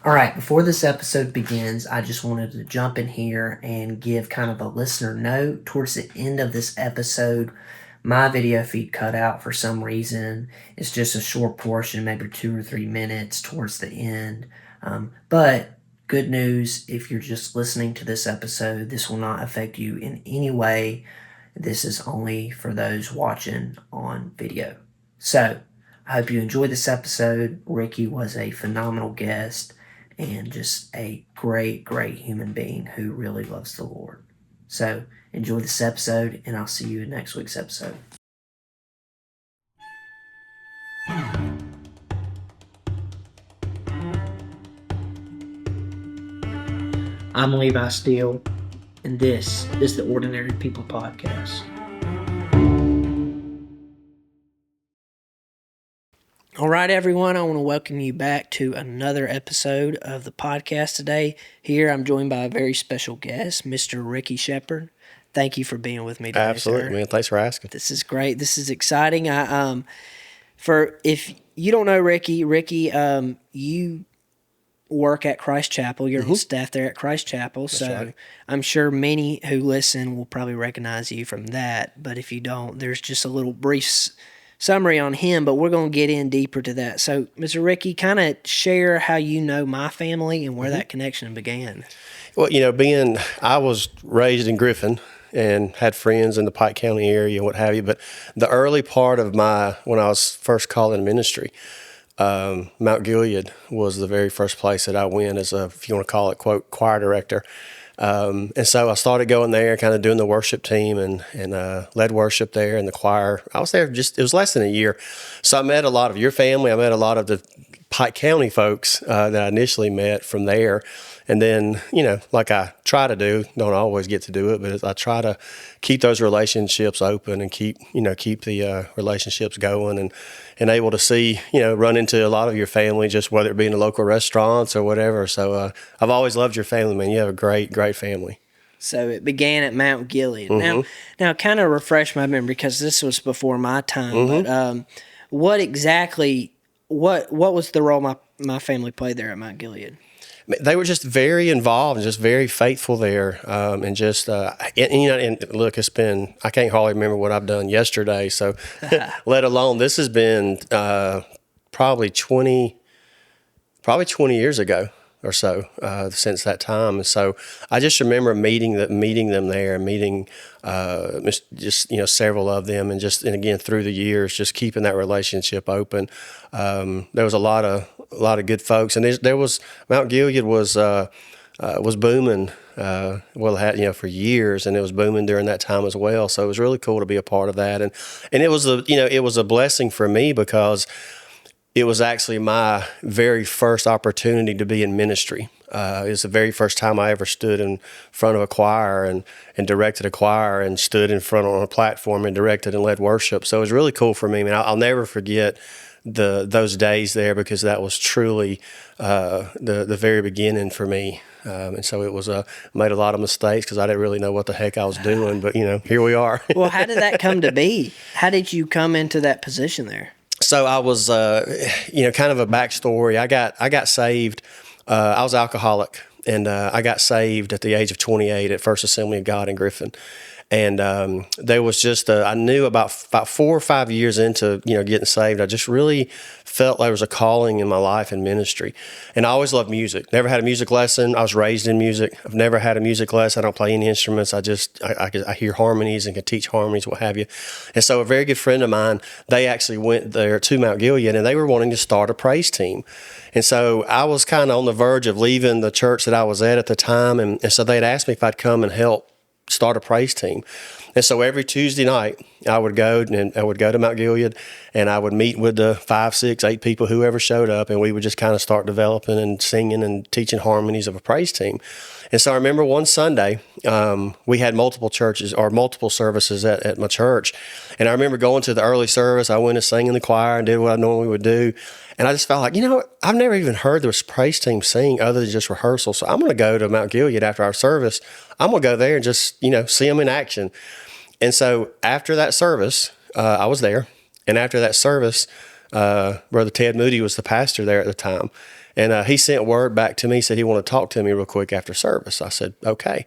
All right, before this episode begins, I just wanted to jump in here and give kind of a listener note. Towards the end of this episode, my video feed cut out for some reason. It's just a short portion, maybe 2 or 3 minutes towards the end. But good news, if you're just listening to this episode, this will not affect you in any way. This is only for those watching on video. So, I hope you enjoyed this episode. Ricky was a phenomenal guest and just a great, great human being who really loves the Lord. So enjoy this episode, and I'll see you in next week's episode. I'm Levi Steele, and this is the Ordinary People Podcast. All right, everyone, I want to welcome you back to another episode of the podcast today. Here, I'm joined by a very special guest, Mr. Ricky Shephard. Thank you for being with me today, Absolutely, sir. man. Thanks for asking. This is great. This is exciting. For if you don't know Ricky, you work at Christ Chapel. You're on staff there at Christ Chapel. That's So right. I'm sure many who listen will probably recognize you from that. But if you don't, there's just a little brief summary on him, but we're going to get in deeper to that. So, Mr. Ricky, kind of share how you know my family and where that connection began. Well, I was raised in Griffin and had friends in the Pike County area and what have you. But the early part of when I was first called in ministry, Mount Gilead was the very first place that I went as if you want to call it, quote, choir director. And so I started going there, kind of doing the worship team and led worship there in the choir. I was there it was less than a year. So I met a lot of your family. I met a lot of the Pike County folks that I initially met from there. And then, like I try to do, don't always get to do it, but I try to keep those relationships open and keep the relationships going and able to see, run into a lot of your family, just whether it be in the local restaurants or whatever. So I've always loved your family, man. You have a great, great family. So it began at Mount Gilead. Now kind of refresh my memory because this was before my time. But what was the role my family played there at Mount Gilead? They were just very involved and just very faithful there. And just, and look, I can't hardly remember what I've done yesterday. So let alone, this has been probably 20 years ago or so since that time. And so I just remember meeting them there, meeting several of them, and again through the years, just keeping that relationship open. There was a lot of good folks, and there was Mount Gilead was booming. For years, and it was booming during that time as well. So it was really cool to be a part of that, and it was a blessing for me because it was actually my very first opportunity to be in ministry. It was the very first time I ever stood in front of a choir and directed a choir and stood in front on a platform and directed and led worship. So it was really cool for me. I'll never forget those days there because that was truly the very beginning for me. And so it was made a lot of mistakes because I didn't really know what the heck I was doing. But, here we are. Well, how did that come to be? How did you come into that position there? So I was, kind of a backstory. I got saved. I was alcoholic, and I got saved at the age of 28 at First Assembly of God in Griffin. And there was just I knew about 4 or 5 years into getting saved, I just really felt there was a calling in my life in ministry. And I always loved music. Never had a music lesson. I was raised in music. I've never had a music lesson. I don't play any instruments. I hear harmonies and can teach harmonies, what have you. And so a very good friend of mine, they actually went there to Mount Gilead, and they were wanting to start a praise team. And so I was kind of on the verge of leaving the church that I was at the time, and so they'd asked me if I'd come and help start a praise team. And so every Tuesday night I would go to Mount Gilead, and I would meet with the 5, 6, 8 people, whoever showed up, and we would just kind of start developing and singing and teaching harmonies of a praise team. And so I remember one Sunday, we had multiple services at my church. And I remember going to the early service. I went and sang in the choir and did what I normally would do. And I just felt like, I've never even heard this praise team sing other than just rehearsal. So I'm going to go to Mount Gilead after our service. I'm going to go there and just, see them in action. And so after that service, I was there. And after that service, Brother Ted Moody was the pastor there at the time. And he sent word back to me, said he wanted to talk to me real quick after service. I said, okay.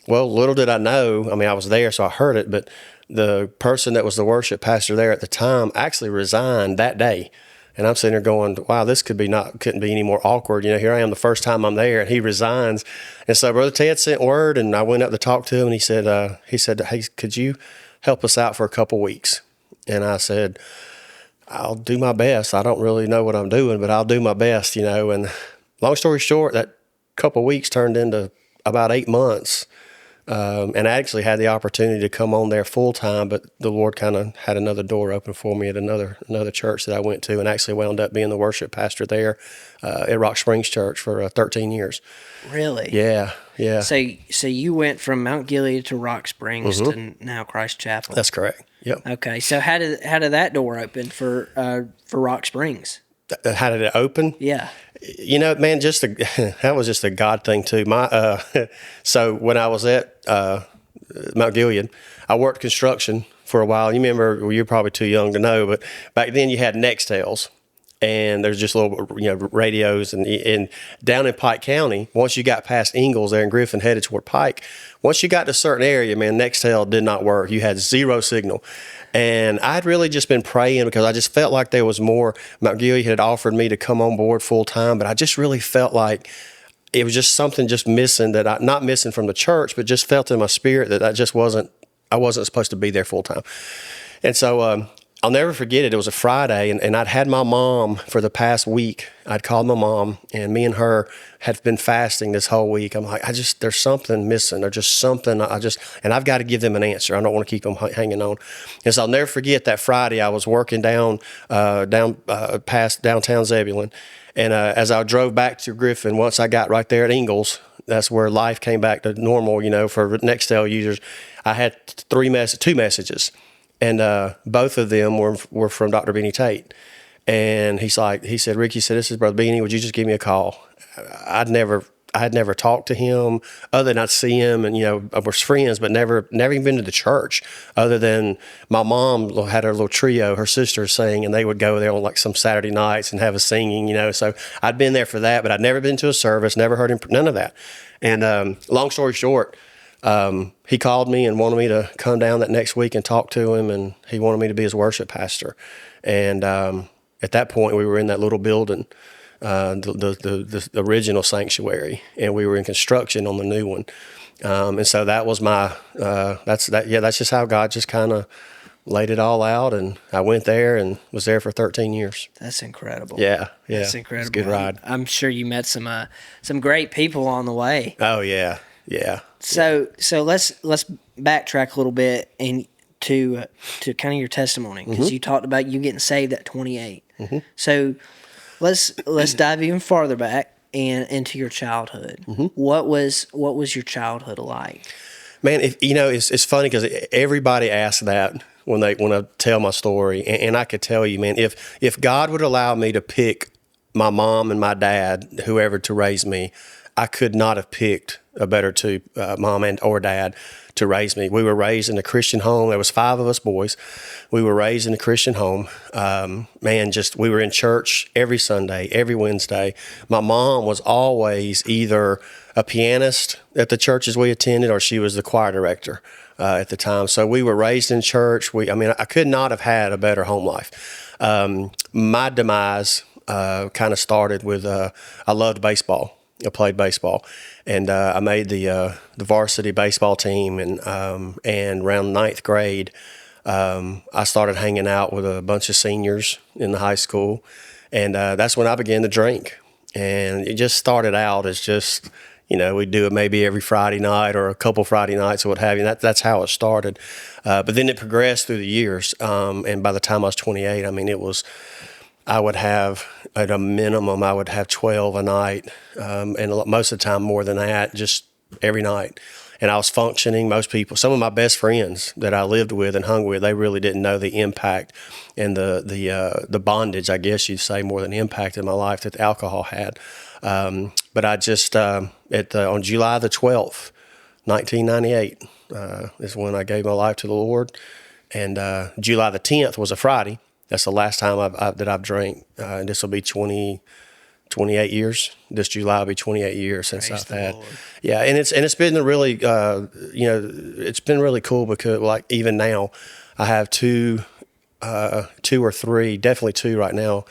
Well, little did I know, I mean, I was there, so I heard it, but the person that was the worship pastor there at the time actually resigned that day. And I'm sitting there going, wow, this couldn't be any more awkward. Here I am the first time I'm there, and he resigns. And so Brother Ted sent word, and I went up to talk to him, and he said, hey, could you help us out for a couple weeks? And I said, I'll do my best. I don't really know what I'm doing, but I'll do my best, And long story short, that couple weeks turned into about 8 months. And I actually had the opportunity to come on there full time, but the Lord kind of had another door open for me at another church that I went to, and actually wound up being the worship pastor there at Rock Springs Church for 13 years. Really? Yeah. So you went from Mount Gilead to Rock Springs to now Christ Chapel. That's correct. Yep. Okay. So how did that door open for Rock Springs? How did it open? Yeah. Man, that was just a God thing too. So when I was at Mount Gilead, I worked construction for a while. You remember, well, you're probably too young to know, but back then you had Nextels, and there's just little radios, and down in Pike County, once you got past Ingalls there in Griffin, headed toward Pike, once you got to a certain area, man, Nextel did not work. You had zero signal. And I'd really just been praying because I just felt like there was more. Mount Gilead had offered me to come on board full time, but I just really felt like it was just something just missing, not missing from the church, but just felt in my spirit that I wasn't supposed to be there full time. And so I'll never forget it. It was a Friday, and I'd had my mom for the past week. I'd called my mom, and me and her had been fasting this whole week. I'm like, there's something missing. There's just something. And I've got to give them an answer. I don't want to keep them hanging on. And so I'll never forget that Friday. I was working down past downtown Zebulon, and as I drove back to Griffin, once I got right there at Ingalls, that's where life came back to normal. For Nextel users, I had two messages. And both of them were from Dr. Benny Tate. And he said, Rick, this is Brother Benny. Would you just give me a call? I had never talked to him other than I'd see him, and I was friends, but never even been to the church. Other than my mom had her little trio, her sisters sing, and they would go there on like some Saturday nights and have a singing. So I'd been there for that, but I'd never been to a service, never heard him, none of that. And long story short, he called me and wanted me to come down that next week and talk to him, and he wanted me to be his worship pastor. And at that point, we were in that little building, the original sanctuary, and we were in construction on the new one. And so that was that's just how God just kind of laid it all out, and I went there and was there for 13 years. That's incredible. Yeah. That's incredible. It's a good ride. I'm sure you met some great people on the way. Oh yeah. Yeah. So let's backtrack a little bit and to kind of your testimony, because you talked about you getting saved at 28. So let's dive even farther back and into your childhood. What was your childhood like? Man, it's funny because everybody asks that when I tell my story, and I could tell you, man, if God would allow me to pick my mom and my dad, whoever to raise me, I could not have picked a better two, mom or dad, to raise me. We were raised in a Christian home. There was 5 of us boys. We were raised in a Christian home. We were in church every Sunday, every Wednesday. My mom was always either a pianist at the churches we attended, or she was the choir director at the time. So we were raised in church. I could not have had a better home life. My demise kind of started with I loved baseball. I played baseball, and I made the varsity baseball team. And around 9th grade, I started hanging out with a bunch of seniors in the high school, and that's when I began to drink. And it just started out as just, we'd do it maybe every Friday night or a couple Friday nights or what have you. That's how it started. But then it progressed through the years, and by the time I was 28, I would have, at a minimum, 12 a night, and most of the time more than that, just every night. And I was functioning. Some of my best friends that I lived with and hung with, they really didn't know the impact and the bondage, I guess you'd say, more than the impact in my life that the alcohol had. But I just, on July the 12th, 1998, is when I gave my life to the Lord. And July the 10th was a Friday. That's the last time that I've drank, and this will be 22 28 years. This July will be 28 years since Praise I've the had. Lord. Yeah, and it's been a really it's been really cool because like even now, I have two or three, definitely two right now,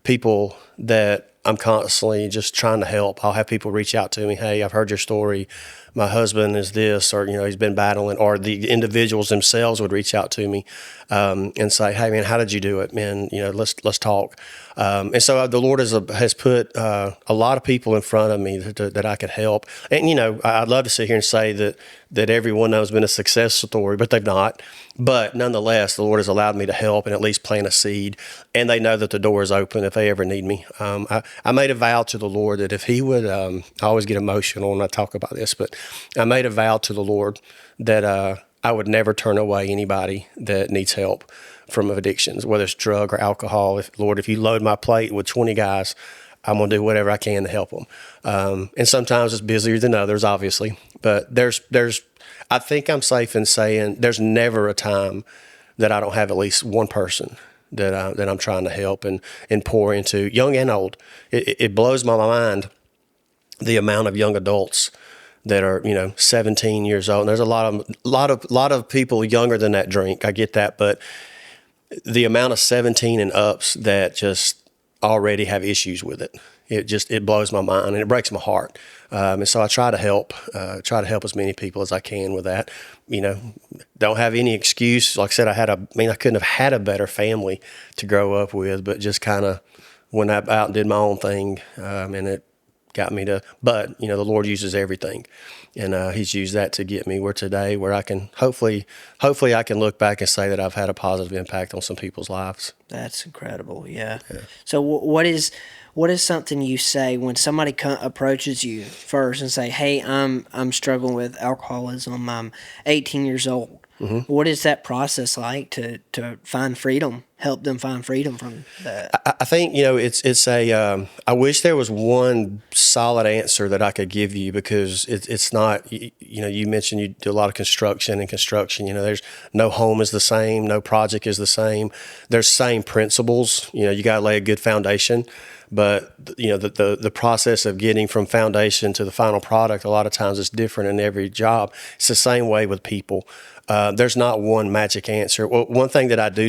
people that I'm constantly just trying to help. I'll have people reach out to me, hey, I've heard your story. My husband is this, or, he's been battling, or the individuals themselves would reach out to me and say, hey, man, how did you do it, man? Let's talk. And so the Lord has put a lot of people in front of me that I could help. And, I'd love to sit here and say that everyone has been a success story, but they've not. But nonetheless, the Lord has allowed me to help and at least plant a seed. And they know that the door is open if they ever need me. I made a vow to the Lord that if He would, I always get emotional when I talk about this, but I made a vow to the Lord that I would never turn away anybody that needs help from addictions, whether it's drug or alcohol. Lord, if you load my plate with 20 guys, I'm going to do whatever I can to help them. And sometimes it's busier than others, obviously. But I think I'm safe in saying there's never a time that I don't have at least one person that I'm trying to help and pour into, young and old. It blows my mind the amount of young adults that are 17 years old. And there's a lot of people younger than that drink. I get that, but the amount of 17 and ups that just already have issues with it. It blows my mind and it breaks my heart. And so I try to help as many people as I can with that. Don't have any excuse. Like I said, I couldn't have had a better family to grow up with, but just kind of went out and did my own thing. And it got me to, but the Lord uses everything. And He's used that to get me where today, where I can hopefully I can look back and say that I've had a positive impact on some people's lives. That's incredible. Yeah. So what is something you say when somebody approaches you first and say, "Hey, I'm struggling with alcoholism. I'm 18 years old." Mm-hmm. What is that process like to find freedom? Help them find freedom from that. I think it's a. I wish there was one solid answer that I could give you because it's not. You mentioned you do a lot of construction. There's no home is the same, no project is the same. There's same principles. You got to lay a good foundation. But the process of getting from foundation to the final product a lot of times is different in every job. It's the same way with people. There's not one magic answer. Well, one thing that I do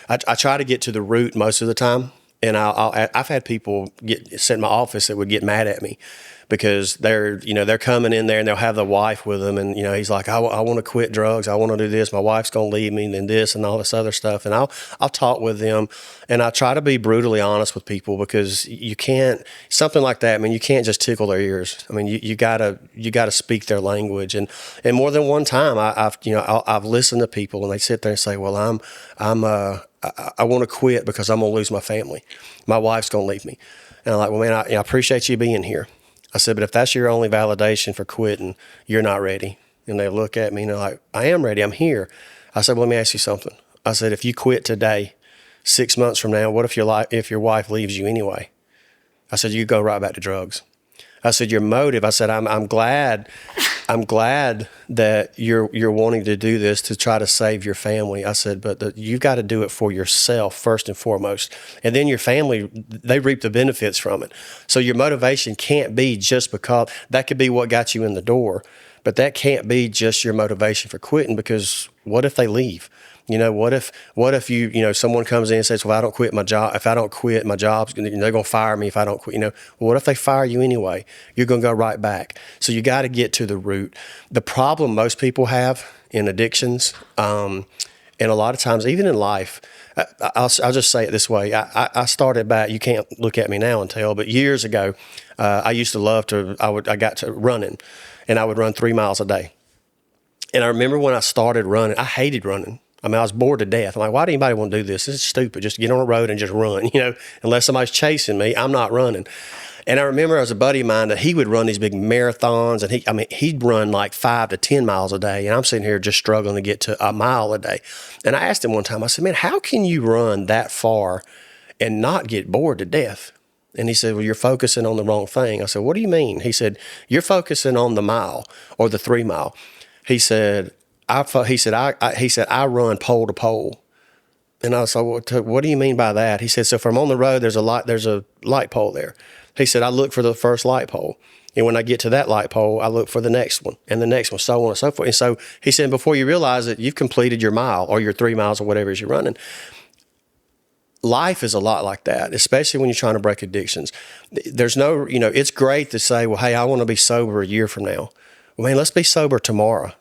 I try to get to the root most of the time. And I've had people sit in my office that would get mad at me because they're coming in there and they'll have the wife with them. And, he's like, I want to quit drugs. I want to do this. My wife's going to leave me and then this and all this other stuff. And I'll talk with them and I try to be brutally honest with people because you can't, something like that. I mean, you can't just tickle their ears. I mean, you gotta speak their language. And more than one time I've listened to people and they sit there and say, well, I want to quit because I'm going to lose my family. My wife's going to leave me. And I'm like, well, man, I appreciate you being here. I said, but if that's your only validation for quitting, you're not ready. And they look at me and they're like, I am ready. I'm here. I said, well, let me ask you something. I said, if you quit today, 6 months from now, what if your wife leaves you anyway? I said, you go right back to drugs. I said, your motive. I said, I'm glad that you're wanting to do this to try to save your family. I said, but you've got to do it for yourself first and foremost. And then your family, they reap the benefits from it. So your motivation can't be just because that could be what got you in the door, but that can't be just your motivation for quitting because what if they leave? What if someone comes in and says, well, if I don't quit my job's they're going to fire me if I don't quit. Well, what if they fire you anyway? You're going to go right back. So you got to get to the root. The problem most people have in addictions, and a lot of times, even in life, I'll just say it this way. I started back, you can't look at me now and tell, but years ago, I used to I got to running, and I would run 3 miles a day. And I remember when I started running, I hated running. I mean, I was bored to death. I'm like, why do anybody want to do this? This is stupid. Just get on the road and just run, unless somebody's chasing me, I'm not running. And I remember there was a buddy of mine that he would run these big marathons and he'd run like 5 to 10 miles a day. And I'm sitting here just struggling to get to a mile a day. And I asked him one time, I said, man, how can you run that far and not get bored to death? And he said, well, you're focusing on the wrong thing. I said, what do you mean? He said, you're focusing on the mile or the 3 mile. He said, I run pole to pole. And I was like, what do you mean by that? He said, so if I'm on the road, there's a light pole there. He said, I look for the first light pole. And when I get to that light pole, I look for the next one and the next one, so on and so forth. And so he said, before you realize it, you've completed your mile or your 3 miles or whatever it is you're running. Life is a lot like that, especially when you're trying to break addictions. There's no, it's great to say, well, hey, I want to be sober a year from now. Well, man, let's be sober tomorrow.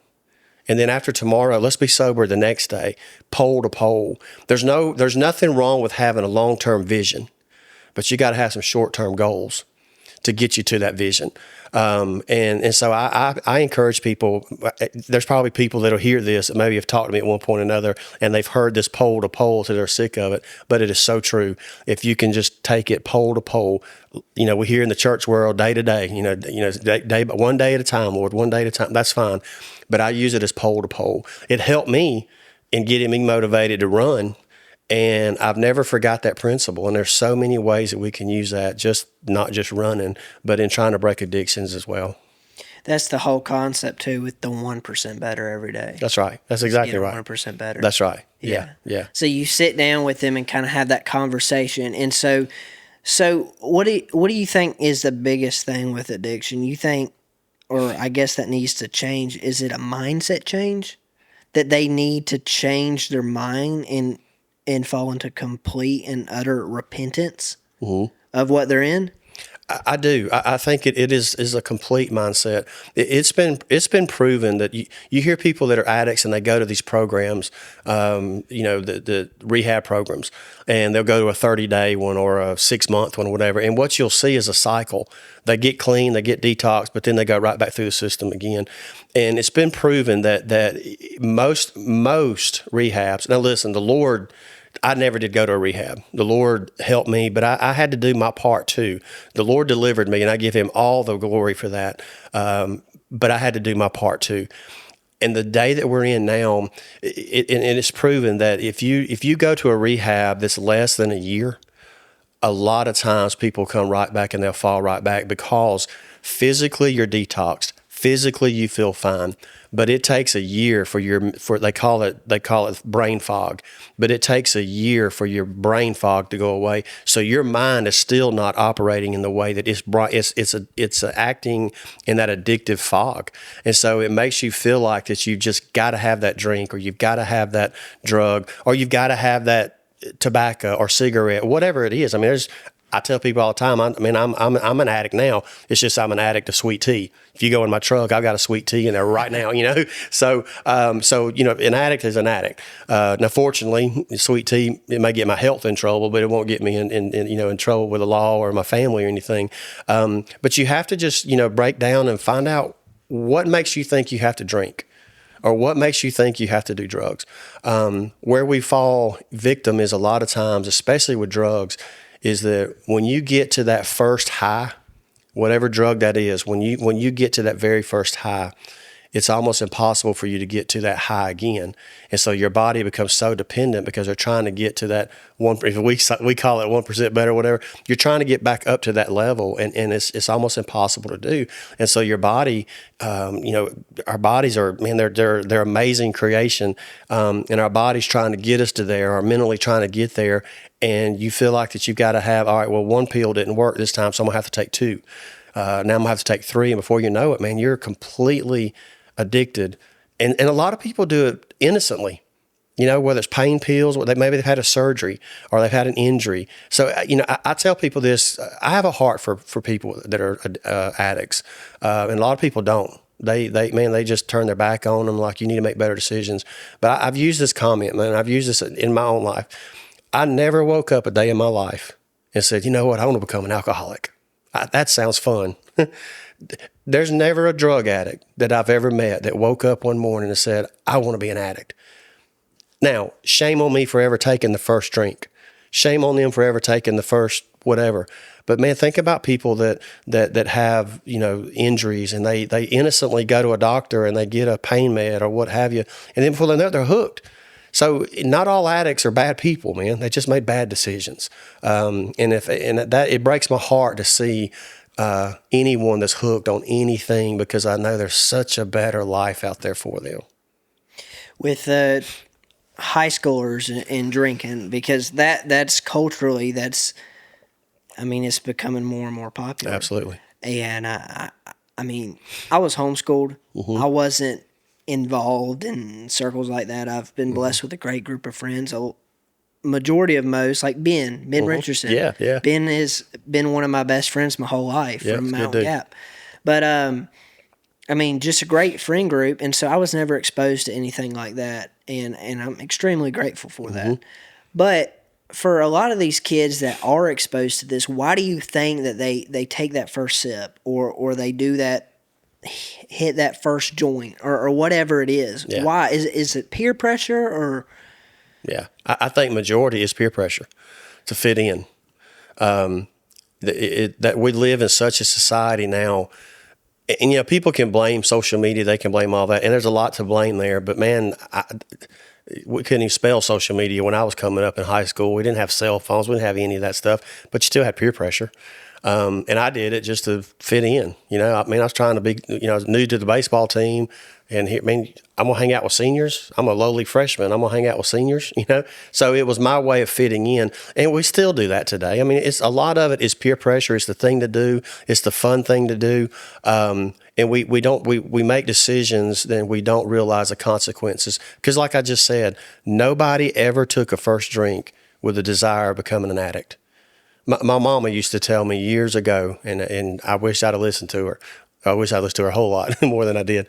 And then after tomorrow, let's be sober the next day, pole to pole. There's nothing wrong with having a long-term vision, but you got to have some short-term goals to get you to that vision. And so I encourage people. There's probably people that'll hear this that maybe have talked to me at one point or another, and they've heard this pole to pole till they're sick of it. But it is so true. If you can just take it pole to pole, we hear in the church world day to day. Day one day at a time, Lord, one day at a time. That's fine. But I use it as pole to pole. It helped me in getting me motivated to run. And I've never forgot that principle. And there's so many ways that we can use that, just not just running, but in trying to break addictions as well. That's the whole concept too, with the 1% better every day. That's right. That's exactly right. 1% better. That's right. Yeah. So you sit down with them and kind of have that conversation. And so what do you think is the biggest thing with addiction? You think, or I guess that needs to change. Is it a mindset change that they need to change their mind and fall into complete and utter repentance of what they're in? I do. I think it is a complete mindset. It's been proven that you hear people that are addicts and they go to these programs, the rehab programs, and they'll go to a 30-day one or a 6-month one or whatever. And what you'll see is a cycle. They get clean, they get detoxed, but then they go right back through the system again. And it's been proven that most rehabs. Now listen, the Lord. I never did go to a rehab. The Lord helped me, but I had to do my part too. The Lord delivered me, and I give Him all the glory for that. But I had to do my part too. And the day that we're in now, it's proven that if you go to a rehab that's less than a year, a lot of times people come right back and they'll fall right back because physically you're detoxed. Physically, you feel fine, but it takes a year for they call it brain fog, but it takes a year for your brain fog to go away. So your mind is still not operating in the way that it's acting in that addictive fog, and so it makes you feel like that you just got to have that drink, or you've got to have that drug, or you've got to have that tobacco or cigarette, whatever it is. I mean, I tell people all the time, I'm an addict now. It's just I'm an addict of sweet tea. If you go in my truck, I've got a sweet tea in there right now, So an addict is an addict. Now, fortunately, sweet tea, it may get my health in trouble, but it won't get me in trouble with the law or my family or anything. But you have to just, break down and find out what makes you think you have to drink, or what makes you think you have to do drugs. Where we fall victim is a lot of times, especially with drugs, is that when you get to that first high, whatever drug that is, when you get to that very first high, it's almost impossible for you to get to that high again. And so your body becomes so dependent because they're trying to get to that one, if we call it 1% better, whatever, you're trying to get back up to that level, and it's almost impossible to do. And so your body, our bodies are, man, they're amazing creation. And our body's trying to get us to there, or mentally trying to get there. And you feel like that you've got to have, all right, well, one pill didn't work this time, so I'm gonna have to take 2. Now I'm gonna have to take 3, and before you know it, man, you're completely addicted. And a lot of people do it innocently, whether it's pain pills, or maybe they've had a surgery or they've had an injury. So, I tell people this, I have a heart for people that are addicts. And a lot of people don't. They just turn their back on them, like, you need to make better decisions. But I've used this comment, man. I've used this in my own life. I never woke up a day in my life and said, you know what, I want to become an alcoholic. That sounds fun. There's never a drug addict that I've ever met that woke up one morning and said, I want to be an addict. Now, shame on me for ever taking the first drink. Shame on them for ever taking the first whatever. But man, think about people that have, injuries, and they innocently go to a doctor and they get a pain med or what have you. And then before they know it, they're hooked. So not all addicts are bad people, man. They just made bad decisions. It breaks my heart to see anyone that's hooked on anything, because I know there's such a better life out there for them. With high schoolers and drinking, because that's culturally, I mean, it's becoming more and more popular. Absolutely. And I mean, I was homeschooled. Mm-hmm. I wasn't involved in circles like that. I've been Mm-hmm. blessed with a great group of friends. A majority of most, like Ben Mm-hmm. Richardson. Yeah, yeah. Ben has been one of my best friends my whole life Yeah, from it's a good Mountain dude. Gap. But I mean, just a great friend group, and so I was never exposed to anything like that, and I'm extremely grateful for that. Mm-hmm. But for a lot of these kids that are exposed to this, why do you think that they take that first sip or they do that, hit that first joint or whatever it is? Yeah. Why is it peer pressure or? Yeah, I think majority is peer pressure to fit in. That we live in such a society now, and you know, people can blame social media, they can blame all that, and there's a lot to blame there. But man, we couldn't even spell social media when I was coming up in high school. We didn't have cell phones, we didn't have any of that stuff, but you still had peer pressure. And I did it just to fit in. You know, I mean, I was trying to be, you know, I was new to the baseball team. And I mean, I'm going to hang out with seniors. I'm a lowly freshman. I'm going to hang out with seniors, you know. So it was my way of fitting in. And we still do that today. I mean, it's a lot of it is peer pressure. It's the thing to do. It's the fun thing to do. And we make decisions, then we don't realize the consequences. Because like I just said, nobody ever took a first drink with a desire of becoming an addict. My mama used to tell me years ago, and I wish I'd have listened to her. I wish I'd listened to her a whole lot more than I did.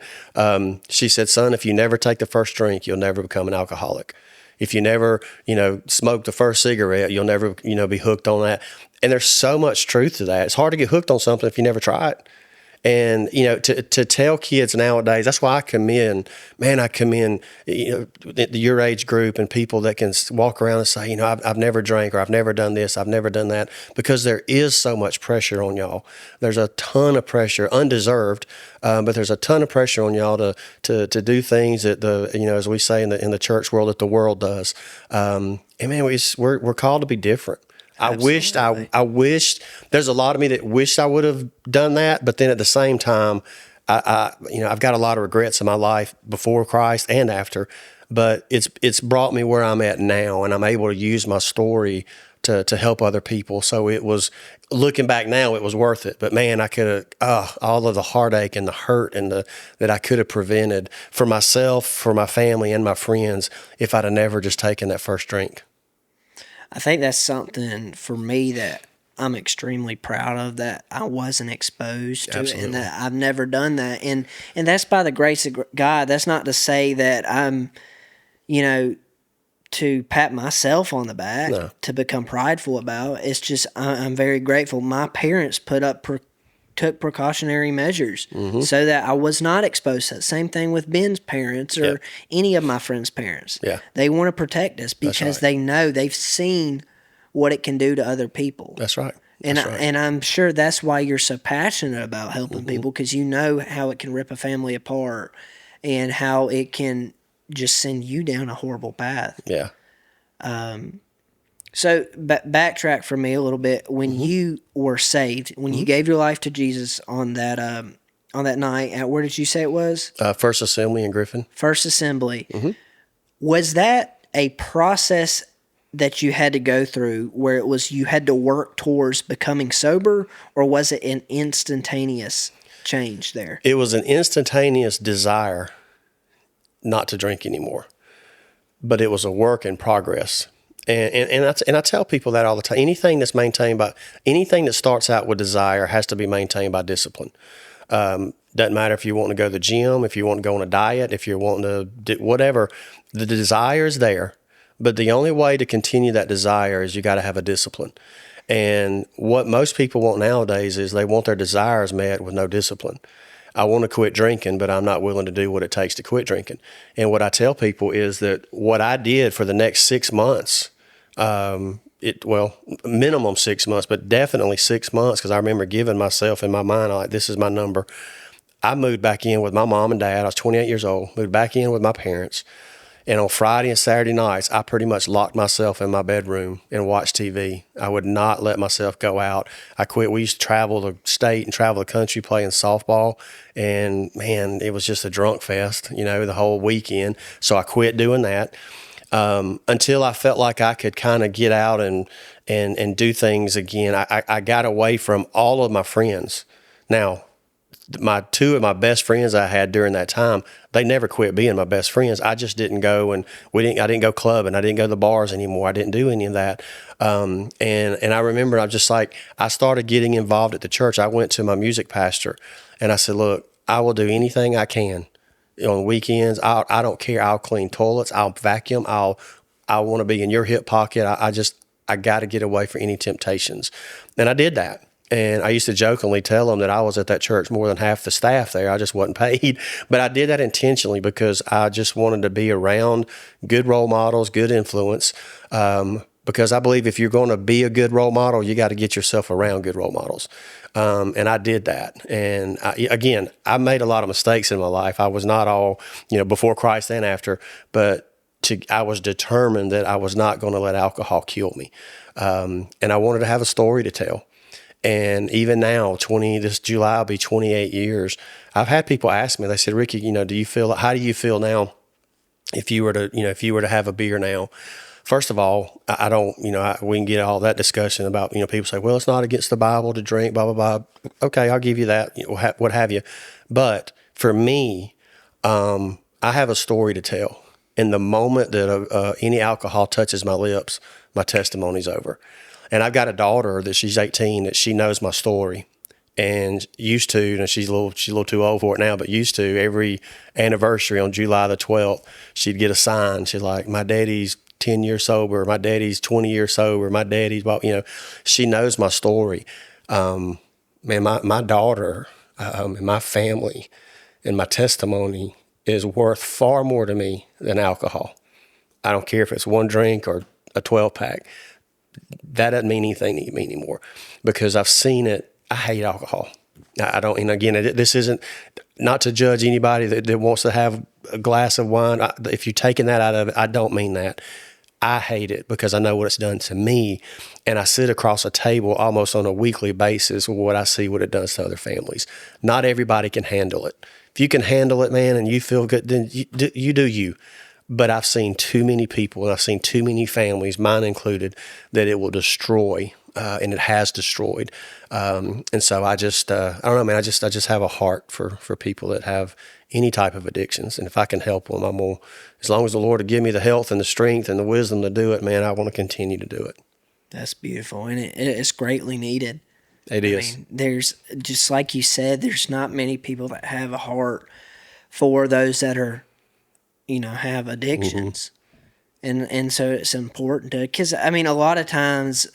She said, son, if you never take the first drink, you'll never become an alcoholic. If you never, you know, smoke the first cigarette, you'll never, you know, be hooked on that. And there's so much truth to that. It's hard to get hooked on something if you never try it. And, you know, to tell kids nowadays, that's why I commend, you know, your age group and people that can walk around and say, you know, I've never drank or I've never done this, I've never done that, because there is so much pressure on y'all. There's a ton of pressure, undeserved, but there's a ton of pressure on y'all to do things that you know, as we say in the church world, that the world does. And man, we're called to be different. Absolutely. I wished there's a lot of me that wished I would have done that, but then at the same time, you know, I've got a lot of regrets in my life before Christ and after, but it's brought me where I'm at now, and I'm able to use my story to help other people. So it was, looking back now, it was worth it. But man, I could have all of the heartache and the hurt and that I could have prevented for myself, for my family, and my friends if I'd have never just taken that first drink. I think that's something for me that I'm extremely proud of, that I wasn't exposed to it and that I've never done that. And that's by the grace of God. That's not to say that I'm, you know, to pat myself on the back, to become prideful about. It's just I'm very grateful. My parents took precautionary measures so that I was not exposed to it. Same thing with Ben's parents or any of my friends' parents. Yeah. They want to protect us because they know, they've seen what it can do to other people. That's right. And I'm sure that's why you're so passionate about helping people, because you know how it can rip a family apart and how it can just send you down a horrible path. Yeah. So backtrack for me a little bit. When you were saved, when you gave your life to Jesus on that night at, where did you say it was? First Assembly in Griffin. First Assembly. Was that a process that you had to go through where it was you had to work towards becoming sober, or was it an instantaneous change there? It was an instantaneous desire not to drink anymore, but it was a work in progress. And I tell people that all the time. Anything that starts out with desire has to be maintained by discipline. Doesn't matter if you want to go to the gym, if you want to go on a diet, if you're wanting to do whatever. The desire is there, but the only way to continue that desire is you got to have a discipline. And what most people want nowadays is they want their desires met with no discipline. I want to quit drinking, but I'm not willing to do what it takes to quit drinking. And what I tell people is that what I did for the next 6 months, minimum 6 months, but definitely 6 months, because I remember giving myself in my mind, like, this is my number. I moved back in with my mom and dad. I was 28 years old, moved back in with my parents. And on Friday and Saturday nights, I pretty much locked myself in my bedroom and watched TV. I would not let myself go out. I quit. We used to travel the state and travel the country playing softball. And man, it was just a drunk fest, you know, the whole weekend. So I quit doing that. until I felt like I could kind of get out and do things again. I got away from all of my friends. Now, my two of my best friends I had during that time, they never quit being my best friends. I just didn't go, and I didn't go clubbing. I didn't go to the bars anymore. I didn't do any of that. And I remember I started getting involved at the church. I went to my music pastor and I said, look, I will do anything I can on weekends. I don't care. I'll clean toilets. I'll vacuum. I want to be in your hip pocket. I got to get away from any temptations. And I did that. And I used to jokingly tell them that I was at that church more than half the staff there. I just wasn't paid. But I did that intentionally because I just wanted to be around good role models, good influence. Because I believe if you're going to be a good role model, you got to get yourself around good role models. And I did that. And I made a lot of mistakes in my life. I was not all, before Christ and after, but I was determined that I was not going to let alcohol kill me. And I wanted to have a story to tell. And even now, this July will be 28 years. I've had people ask me, they said, Ricky, how do you feel now if you were to have a beer now? First of all, I don't, we can get all that discussion about, people say, well, it's not against the Bible to drink, blah, blah, blah. Okay, I'll give you that, what have you. But for me, I have a story to tell. And the moment that any alcohol touches my lips, my testimony's over. And I've got a daughter that she's 18 that she knows my story, and used to, and she's a little too old for it now, but used to every anniversary on July the 12th, she'd get a sign. She's like, my daddy's 10 years sober, my daddy's 20 years sober, my daddy's, she knows my story. Man, my daughter and my family and my testimony is worth far more to me than alcohol. I don't care if it's one drink or a 12-pack. That doesn't mean anything to me anymore because I've seen it. I hate alcohol. I don't, and again, this isn't not to judge anybody that wants to have a glass of wine. If you're taking that out of it, I don't mean that. I hate it because I know what it's done to me, and I sit across a table almost on a weekly basis with what I see, what it does to other families. Not everybody can handle it. If you can handle it, man, and you feel good, then you do you. But I've seen too many people, and I've seen too many families, mine included, that it will destroy, and it has destroyed. And so I don't know, man. I just have a heart for people that have any type of addictions, and if I can help them, as long as the Lord will give me the health and the strength and the wisdom to do it, man, I want to continue to do it. That's beautiful, and it's greatly needed. It is. I mean, there's, just like you said, there's not many people that have a heart for those that are, have addictions. Mm-hmm. And so it's important because, a lot of times,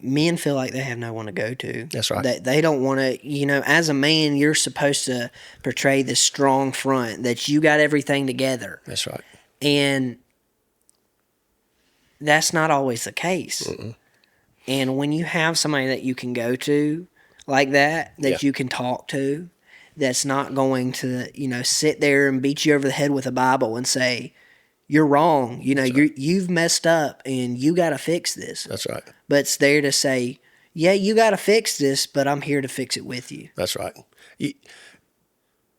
men feel like they have no one to go to. That's right. They don't want to, as a man, you're supposed to portray this strong front that you got everything together. That's right. And that's not always the case. Mm-mm. And when you have somebody that you can go to like that you can talk to, that's not going to, sit there and beat you over the head with a Bible and say, you're wrong. Right. You've messed up and you got to fix this. That's right. But it's there to say, yeah, you got to fix this, but I'm here to fix it with you. That's right.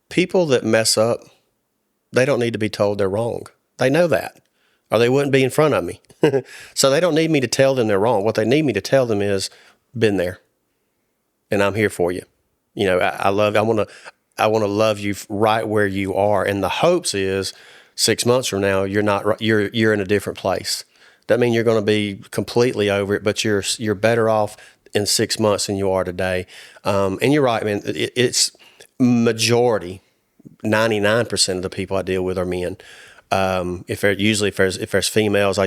People that mess up, they don't need to be told they're wrong. They know that, or they wouldn't be in front of me. So they don't need me to tell them they're wrong. What they need me to tell them is, been there, and I'm here for you. I want to love you right where you are, and the hopes is 6 months from now you're in a different place. Doesn't mean you're going to be completely over it, but you're better off in 6 months than you are today. And you're right, man. It's majority, 99% of the people I deal with are men. If there's females, I'll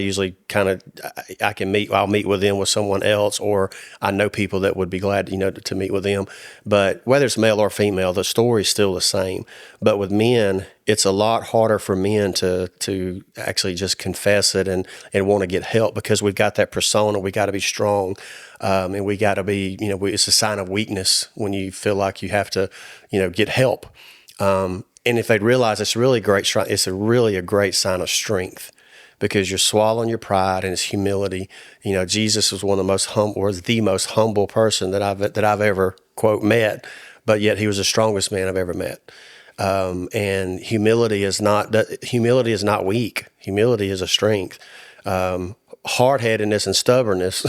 meet with them with someone else, or I know people that would be glad, to meet with them. But whether it's male or female, the story's still the same. But with men, it's a lot harder for men to actually just confess it and want to get help, because we've got that persona. We got to be strong. And we got to be, it's a sign of weakness when you feel like you have to, get help. And if they'd realize it's really a great sign of strength, because you're swallowing your pride and it's humility. Jesus was the most humble person that I've ever, quote, met, but yet he was the strongest man I've ever met. And humility is not weak. Humility is a strength. Hard-headedness and stubbornness,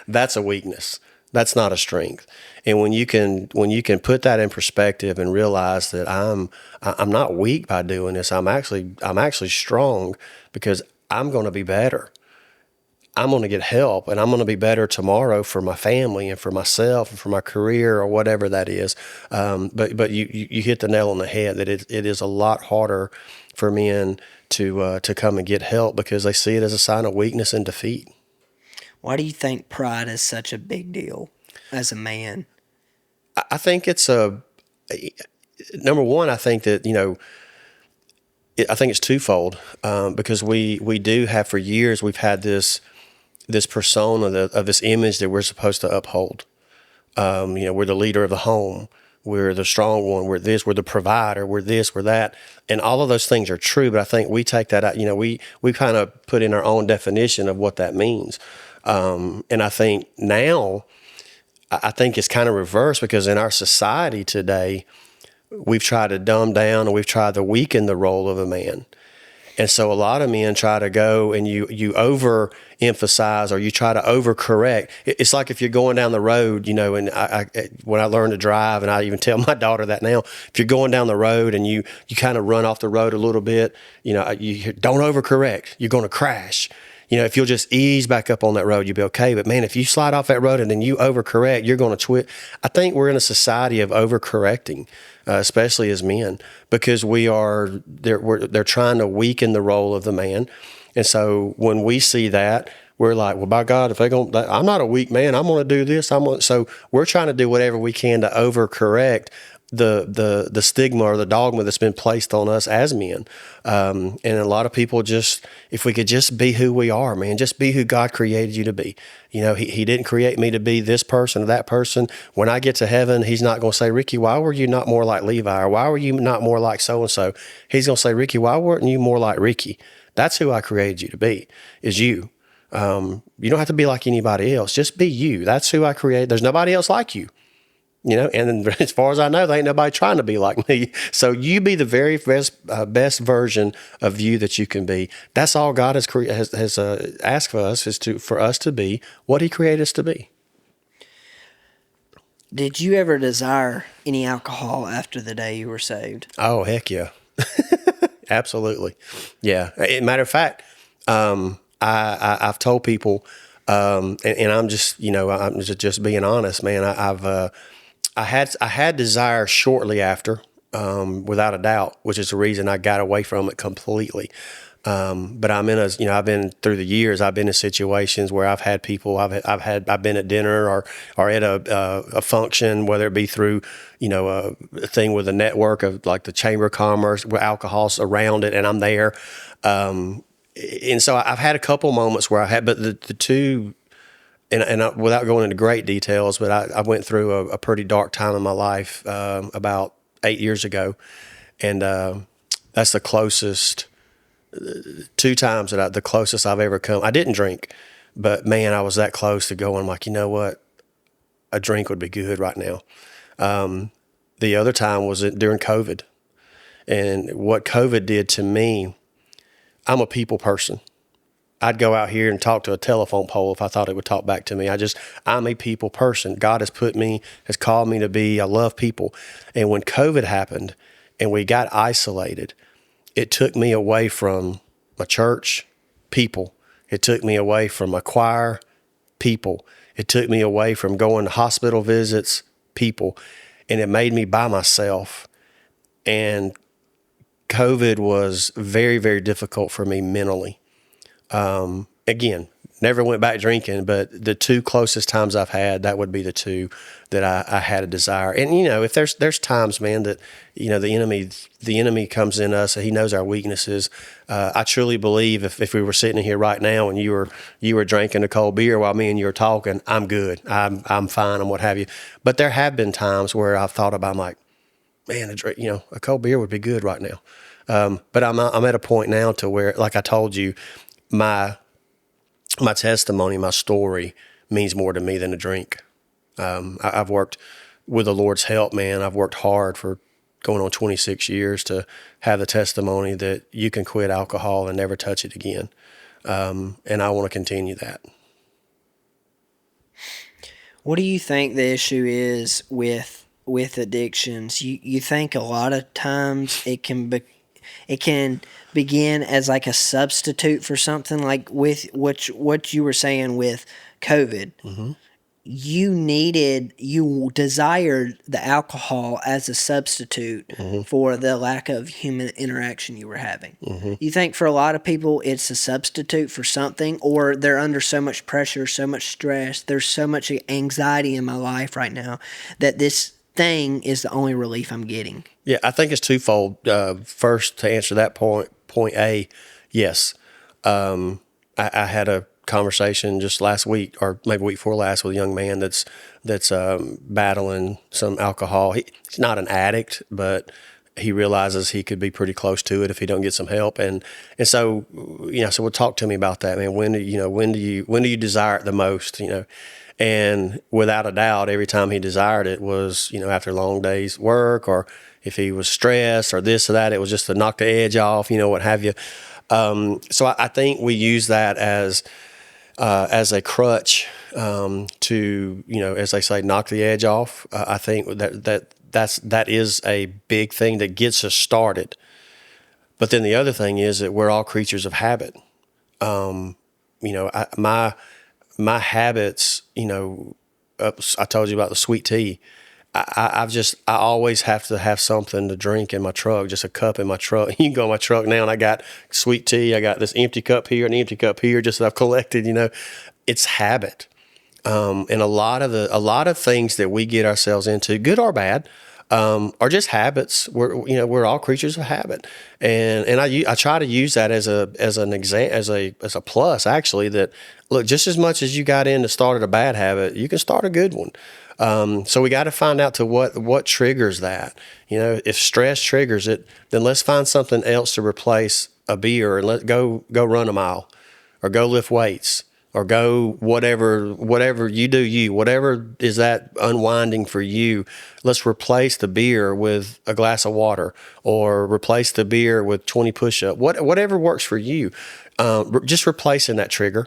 that's a weakness. That's not a strength. And when you can put that in perspective and realize that I'm not weak by doing this. I'm actually strong because I'm going to be better. I'm going to get help, and I'm going to be better tomorrow for my family and for myself and for my career or whatever that is. But you hit the nail on the head that it is a lot harder for men to come and get help because they see it as a sign of weakness and defeat. Why do you think pride is such a big deal as a man? I think it's number one. I think that I think it's twofold because we do have for years we've had this persona of this image that we're supposed to uphold. We're the leader of the home. We're the strong one. We're this. We're the provider. We're this. We're that. And all of those things are true. But I think we take that out. We kind of put in our own definition of what that means. And I think now, I think it's kind of reversed because in our society today, we've tried to dumb down and we've tried to weaken the role of a man. And so a lot of men try to go and you overemphasize or you try to overcorrect. It's like if you're going down the road, and when I learned to drive, and I even tell my daughter that now, if you're going down the road and you kind of run off the road a little bit, you don't overcorrect. You're going to crash. If you'll just ease back up on that road, you'll be okay. But man, if you slide off that road and then you overcorrect, you're going to twit. I think we're in a society of overcorrecting, especially as men, because they're trying to weaken the role of the man. And so when we see that, we're like, well, by God, if I'm not a weak man, I'm going to do this. So we're trying to do whatever we can to overcorrect the stigma or the dogma that's been placed on us as men. And a lot of people if we could just be who we are, man, just be who God created you to be. He didn't create me to be this person or that person. When I get to heaven, he's not going to say, Ricky, why were you not more like Levi? Or why were you not more like so-and-so? He's going to say, Ricky, why weren't you more like Ricky? That's who I created you to be, is you. You don't have to be like anybody else. Just be you. That's who I created. There's nobody else like you. And as far as I know, there ain't nobody trying to be like me. So you be the very best version of you that you can be. That's all God has asked for us for us to be what He created us to be. Did you ever desire any alcohol after the day you were saved? Oh, heck yeah. Absolutely. Yeah. Matter of fact, I've told people, and I'm just being honest, man. I had desire shortly after, without a doubt, which is the reason I got away from it completely. But I've been through the years, I've been in situations where I've had people, I've been at dinner or at a function, whether it be through, a thing with a network of like the Chamber of Commerce with alcohol's around it and I'm there. And so I've had a couple moments where but the two, and without going into great details, but I went through a pretty dark time in my life about 8 years ago, and that's the closest. 2 times the closest I've ever come. I didn't drink, but man, I was that close to going like, you know what, a drink would be good right now. The other time was during COVID, and what COVID did to me. I'm a people person. I'd go out here and talk to a telephone pole if I thought it would talk back to me. I'm a people person. God has called me to be, I love people. And when COVID happened and we got isolated, it took me away from my church, people. It took me away from my choir, people. It took me away from going to hospital visits, people. And it made me by myself. And COVID was very, very difficult for me mentally. Again, never went back drinking, but the 2 closest times I've had, that would be the 2 that I had a desire. And, if there's times, man, that, the enemy comes in us and he knows our weaknesses. I truly believe if we were sitting here right now and you were drinking a cold beer while me and you were talking, I'm good. I'm fine and what have you. But there have been times where I've thought about, I'm like, man, a cold beer would be good right now. But I'm at a point now to where, like I told you, my testimony, my story means more to me than a drink. I've worked with the Lord's help, man. I've worked hard for going on 26 years to have the testimony that you can quit alcohol and never touch it again. And I want to continue that. What do you think the issue is with addictions? You think a lot of times it can begin as like a substitute for something, like with what you were saying with COVID. Mm-hmm. You desired the alcohol as a substitute Mm-hmm. for the lack of human interaction you were having. Mm-hmm. You think for a lot of people it's a substitute for something, or they're under so much pressure, so much stress, there's so much anxiety in my life right now that this thing is the only relief I'm getting? Yeah, I think it's twofold. First, to answer that point A, yes. I had a conversation just last week, or maybe week before last, with a young man that's battling some alcohol. He's not an addict, but he realizes he could be pretty close to it if he don't get some help. And so, so we'll talk to me about that, man. When do you desire it the most? And without a doubt, every time he desired it was, after a long day's work, or if he was stressed or this or that, it was just to knock the edge off, what have you. So I think we use that as a crutch to, as they say, knock the edge off. I think that is a big thing that gets us started. But then the other thing is that we're all creatures of habit. My habits, I told you about the sweet tea. I always have to have something to drink in my truck, just a cup in my truck. You can go in my truck now and I got sweet tea. I got this empty cup here and empty cup here, just that I've collected, it's habit. And a lot of things that we get ourselves into, good or bad, are just habits. We're all creatures of habit. And I try to use that as a plus, actually, that look, just as much as you got in to start a bad habit, you can start a good one. So we got to find out to what triggers that. If stress triggers it, then let's find something else to replace a beer, and let go run a mile, or go lift weights, or go whatever you do, whatever is that unwinding for you. Let's replace the beer with a glass of water, or replace the beer with 20 push-ups, whatever works for you. Just replacing that trigger.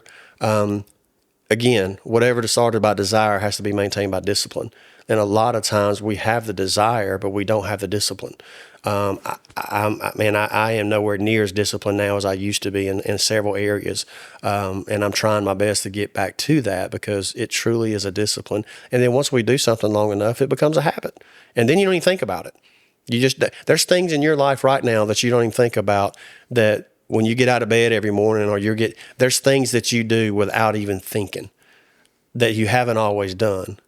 Again, whatever started by desire has to be maintained by discipline. And a lot of times we have the desire, but we don't have the discipline. I am nowhere near as disciplined now as I used to be in several areas. And I'm trying my best to get back to that, because it truly is a discipline. And then once we do something long enough, it becomes a habit. And then you don't even think about it. There's things in your life right now that you don't even think about, that when you get out of bed every morning, or there's things that you do without even thinking, that you haven't always done,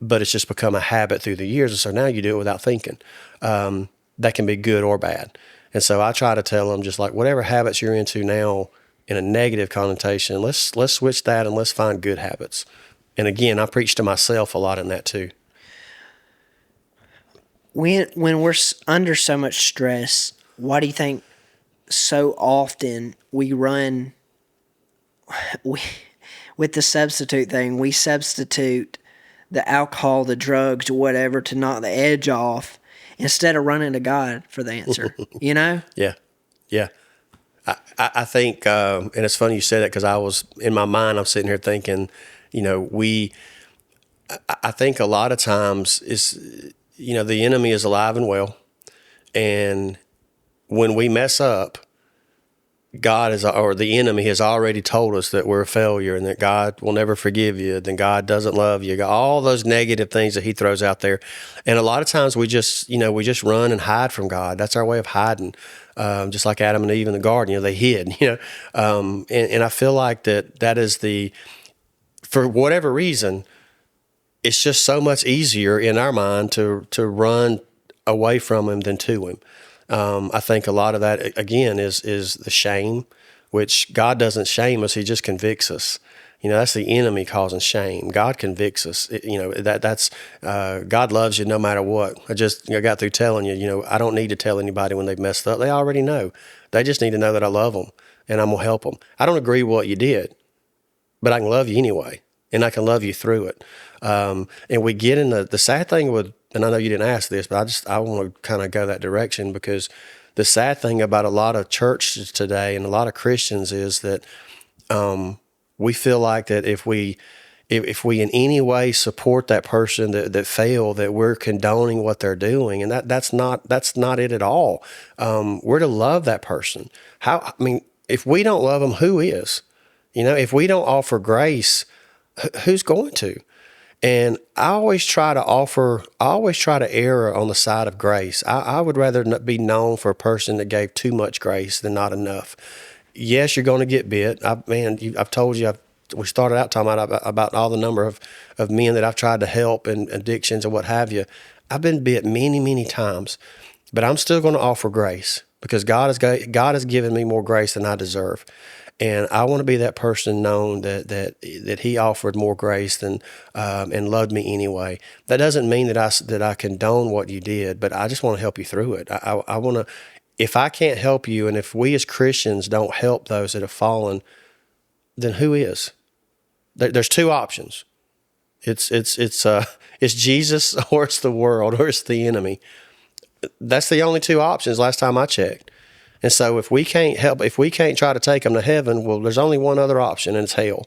but it's just become a habit through the years. And so now you do it without thinking. That can be good or bad. And so I try to tell them, just like, whatever habits you're into now in a negative connotation, let's switch that and let's find good habits. And again, I preach to myself a lot in that too. When we're under so much stress, why do you think so often we run with the substitute thing? We substitute the alcohol, the drugs, whatever, to knock the edge off, instead of running to God for the answer. Yeah. I think, and it's funny you said that, because in my mind, I'm sitting here thinking, I think a lot of times the enemy is alive and well. And when we mess up, the enemy has already told us that we're a failure, and that God will never forgive you, then God doesn't love you, all those negative things that he throws out there. And a lot of times we just run and hide from God. That's our way of hiding. Just like Adam and Eve in the garden, they hid, and I feel like that is for whatever reason, it's just so much easier in our mind to run away from him than to him. I think a lot of that, again, is the shame, which God doesn't shame us. He just convicts us. That's the enemy causing shame. God convicts us. That's God loves you no matter what. I got through telling you, I don't need to tell anybody when they've messed up. They already know. They just need to know that I love them and I'm going to help them. I don't agree with what you did, but I can love you anyway, and I can love you through it. And we get in the sad thing with and I know you didn't ask this, but I want to kind of go that direction, because the sad thing about a lot of churches today and a lot of Christians is that we feel like that if we in any way support that person that failed, that we're condoning what they're doing, and that's not it at all. We're to love that person. If we don't love them, who is? If we don't offer grace, who's going to? And I always try to err on the side of grace. I would rather not be known for a person that gave too much grace than not enough. Yes, you're going to get bit. I've told you, we started out talking about all the number of men that I've tried to help and addictions and what have you. I've been bit many, many times, but I'm still going to offer grace, because God has given me more grace than I deserve. And I want to be that person known that He offered more grace than and loved me anyway. That doesn't mean that I condone what you did, but I just want to help you through it. I want to. If I can't help you, and if we as Christians don't help those that have fallen, then who is? There's two options. It's Jesus, or it's the world, or it's the enemy. That's the only two options last time I checked. And so if we can't try to take them to heaven, well, there's only one other option, and it's hell.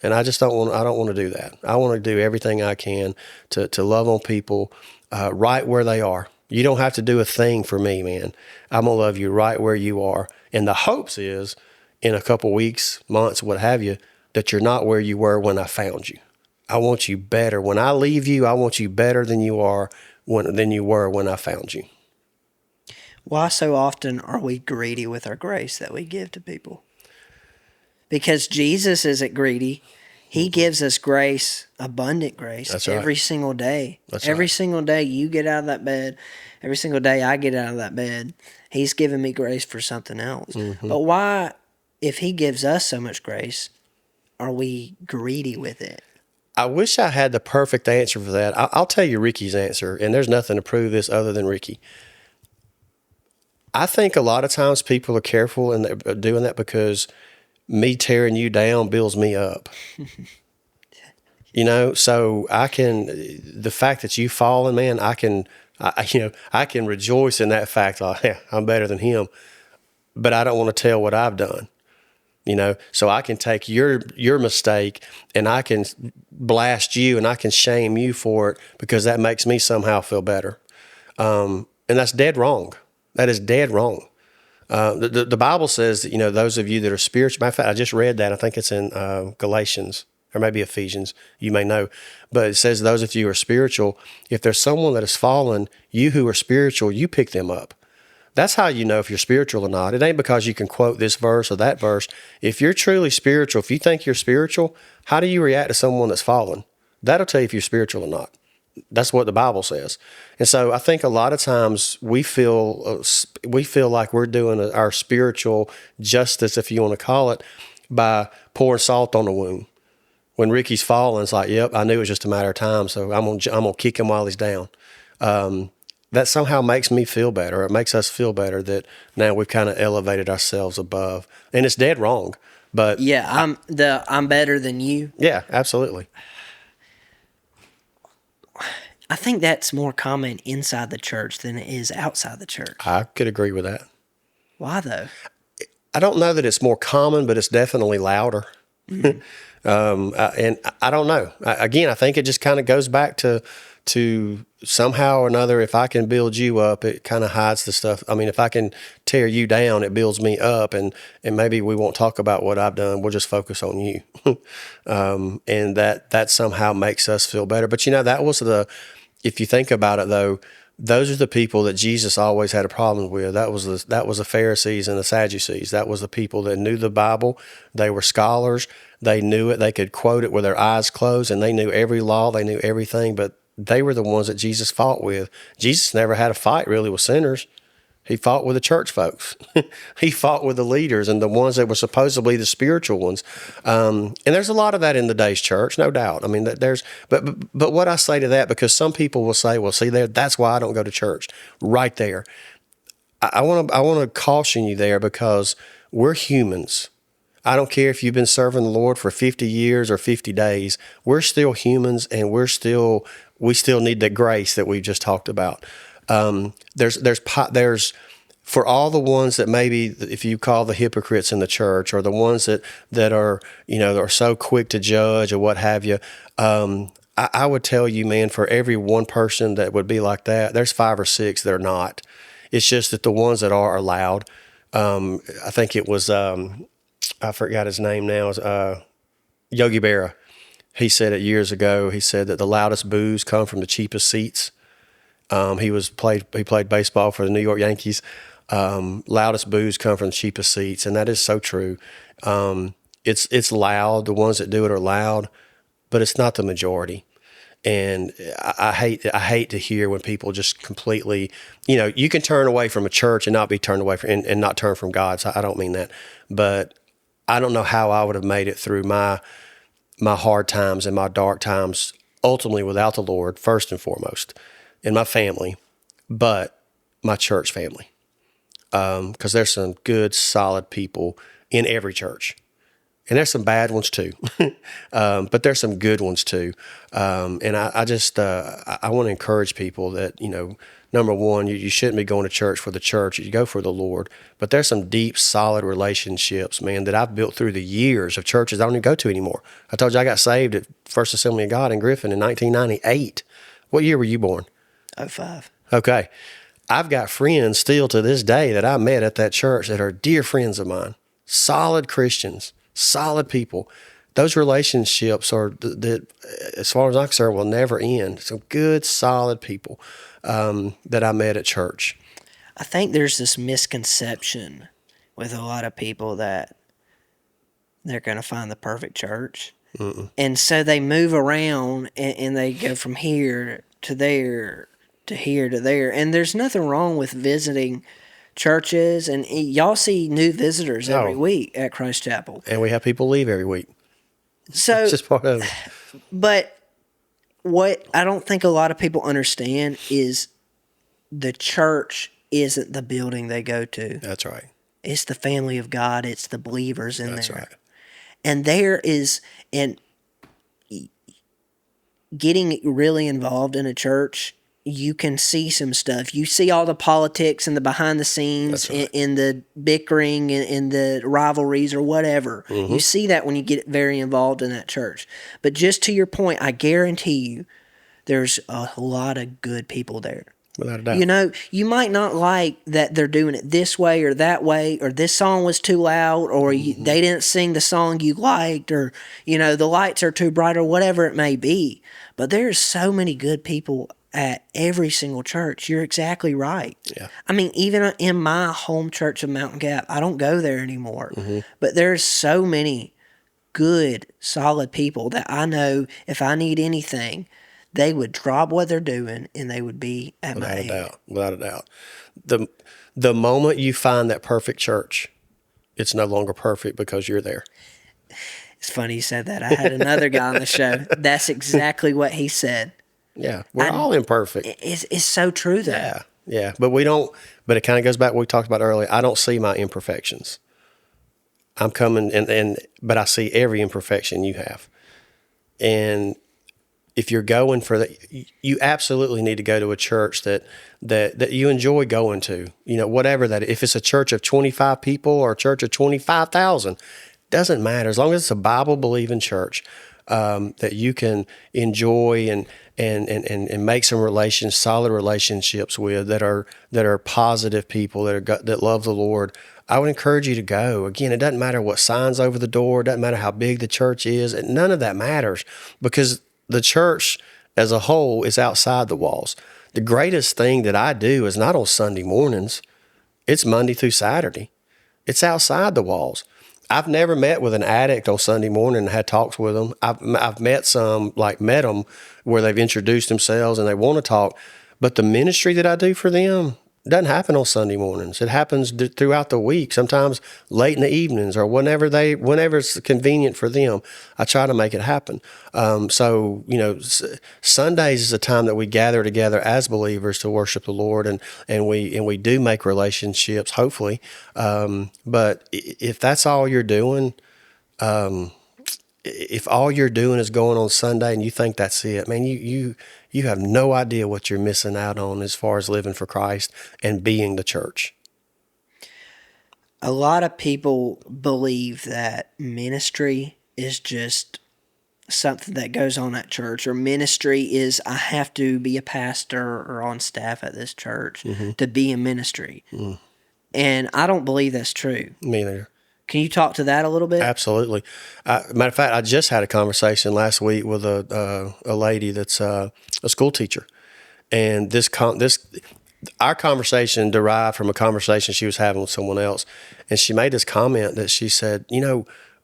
And I don't want to do that. I want to do everything I can to love on people right where they are. You don't have to do a thing for me, man. I'm going to love you right where you are. And the hopes is, in a couple weeks, months, what have you, that you're not where you were when I found you. I want you better. When I leave you, I want you better than you were when I found you. Why so often are we greedy with our grace that we give to people? Because Jesus isn't greedy. He gives us grace, abundant grace, That's right. every single day. That's every right. single day you get out of that bed, every single day I get out of that bed, He's giving me grace for something else. Mm-hmm. But why, if He gives us so much grace, are we greedy with it? I wish I had the perfect answer for that. I'll tell you Ricky's answer, and there's nothing to prove this other than Ricky. I think a lot of times people are careful and they're doing that because me tearing you down builds me up. So the fact that you've fallen, man, I can rejoice in that fact. Like, yeah, I'm better than him, but I don't want to tell what I've done. So I can take your mistake and I can blast you and I can shame you for it because that makes me somehow feel better. And that's dead wrong. That is dead wrong. The Bible says that, those of you that are spiritual, matter of fact, I just read that. I think it's in Galatians or maybe Ephesians, you may know. But it says those of you who are spiritual, if there's someone that has fallen, you who are spiritual, you pick them up. That's how you know if you're spiritual or not. It ain't because you can quote this verse or that verse. If you're truly spiritual, if you think you're spiritual, how do you react to someone that's fallen? That'll tell you if you're spiritual or not. That's what the Bible says. And so I think a lot of times we feel like we're doing our spiritual justice, if you want to call it, by pouring salt on the wound. When Ricky's falling, it's like, yep, I knew it was just a matter of time, so I'm gonna kick him while he's down. That somehow makes me feel better. It makes us feel better that now we've kind of elevated ourselves above. And it's dead wrong. But yeah, I'm better than you. Yeah, absolutely. I think that's more common inside the church than it is outside the church. I could agree with that. Why though? I don't know that it's more common, but it's definitely louder. Mm-hmm. And I don't know. Again, I think it just kind of goes back to somehow or another, if I can build you up, it kind of hides the stuff. I mean, if I can tear you down, it builds me up, and maybe we won't talk about what I've done. We'll just focus on you. And that somehow makes us feel better. But that was if you think about it though, those are the people that Jesus always had a problem with. That was the Pharisees and the Sadducees. That was the people that knew the Bible. They were scholars. They knew it. They could quote it with their eyes closed, and they knew every law. They knew everything, but they were the ones that Jesus fought with. Jesus never had a fight really with sinners. He fought with the church folks. He fought with the leaders and the ones that were supposedly the spiritual ones. And there's a lot of that in the day's church, no doubt. I mean, but what I say to that, because some people will say, well, see there, that's why I don't go to church. Right there. I want to caution you there, because we're humans. I don't care if you've been serving the Lord for 50 years or 50 days. We're still humans, and we're still we still need the grace that we just talked about. There's for all the ones that maybe, if you call the hypocrites in the church, or the ones that are, are so quick to judge or what have you. I would tell you, man, for every one person that would be like that, there's 5 or 6 that are not. It's just that the ones that are loud. I think it was, I forgot his name now, Yogi Berra. He said it years ago. He said that the loudest boos come from the cheapest seats. He played baseball for the New York Yankees. Loudest boos come from the cheapest seats, and that is so true. It's loud. The ones that do it are loud, but it's not the majority. And I hate to hear when people just completely, you can turn away from a church and not be turned away from, and not turn from God. So I don't mean that, but I don't know how I would have made it through my hard times and my dark times, ultimately without the Lord, first and foremost, and my family, but my church family. Because there's some good, solid people in every church. And there's some bad ones too, but there's some good ones too. And I want to encourage people that, number one, you shouldn't be going to church for the church. You go for the Lord. But there's some deep, solid relationships, man, that I've built through the years of churches I don't even go to anymore. I told you I got saved at First Assembly of God in Griffin in 1998. What year were you born? 05. Okay. I've got friends still to this day that I met at that church that are dear friends of mine, solid Christians. Solid people. Those relationships are that, as far as I'm concerned, will never end. Some good, solid people that I met at church. I think there's this misconception with a lot of people that they're going to find the perfect church. Mm-mm. And so they move around and they go from here to there to here to there. And there's nothing wrong with visiting churches, and y'all see new visitors every week at Christ Chapel. And we have people leave every week. So it's just part of it. But what I don't think a lot of people understand is the church isn't the building they go to. That's right. It's the family of God. It's the believers in there. That's right. And there is, and getting really involved in a church, you can see some stuff. You see all the politics and the behind the scenes, right, in the bickering and the rivalries or whatever. Mm-hmm. You see that when you get very involved in that church. But just to your point, I guarantee you there's a lot of good people there. Without a doubt. You might not like that they're doing it this way or that way, or this song was too loud, or they didn't sing the song you liked, or, the lights are too bright, or whatever it may be. But there's so many good people at every single church. You're exactly right. Yeah. I mean, even in my home church of Mountain Gap, I don't go there anymore. Mm-hmm. But there's so many good, solid people that I know if I need anything, they would drop what they're doing and they would be at my aid. Without a doubt. The moment you find that perfect church, it's no longer perfect because you're there. It's funny you said that. I had another guy on the show. That's exactly what he said. Yeah, we're all imperfect. It's so true, though. Yeah, but it kind of goes back to what we talked about earlier. I don't see my imperfections. I'm coming, but I see every imperfection you have. And if you're going for that, you absolutely need to go to a church that you enjoy going to. Whatever that, if it's a church of 25 people or a church of 25,000, doesn't matter. As long as it's a Bible-believing church that you can enjoy and make some solid relationships with that are positive people that love the Lord, I would encourage you to go. Again, it doesn't matter what signs over the door. It doesn't matter how big the church is. None of that matters, because the church as a whole is outside the walls. The greatest thing that I do is not on Sunday mornings. It's Monday through Saturday. It's outside the walls. I've never met with an addict on Sunday morning and had talks with them. I've met them where they've introduced themselves and they want to talk. But the ministry that I do for them doesn't happen on Sunday mornings. It happens throughout the week, sometimes late in the evenings or whenever it's convenient for them. I try to make it happen. So Sundays is a time that we gather together as believers to worship the Lord, and we do make relationships, hopefully. But if that's all you're doing, if all you're doing is going on Sunday and you think that's it, man, you you have no idea what you're missing out on as far as living for Christ and being the church. A lot of people believe that ministry is just something that goes on at church, or ministry is I have to be a pastor or on staff at this church to be in ministry. And I don't believe that's true. Me neither. Can you talk to that a little bit? Absolutely. Matter of fact, I just had a conversation last week with a lady that's a school teacher, and our conversation derived from a conversation she was having with someone else, and she made this comment that she said,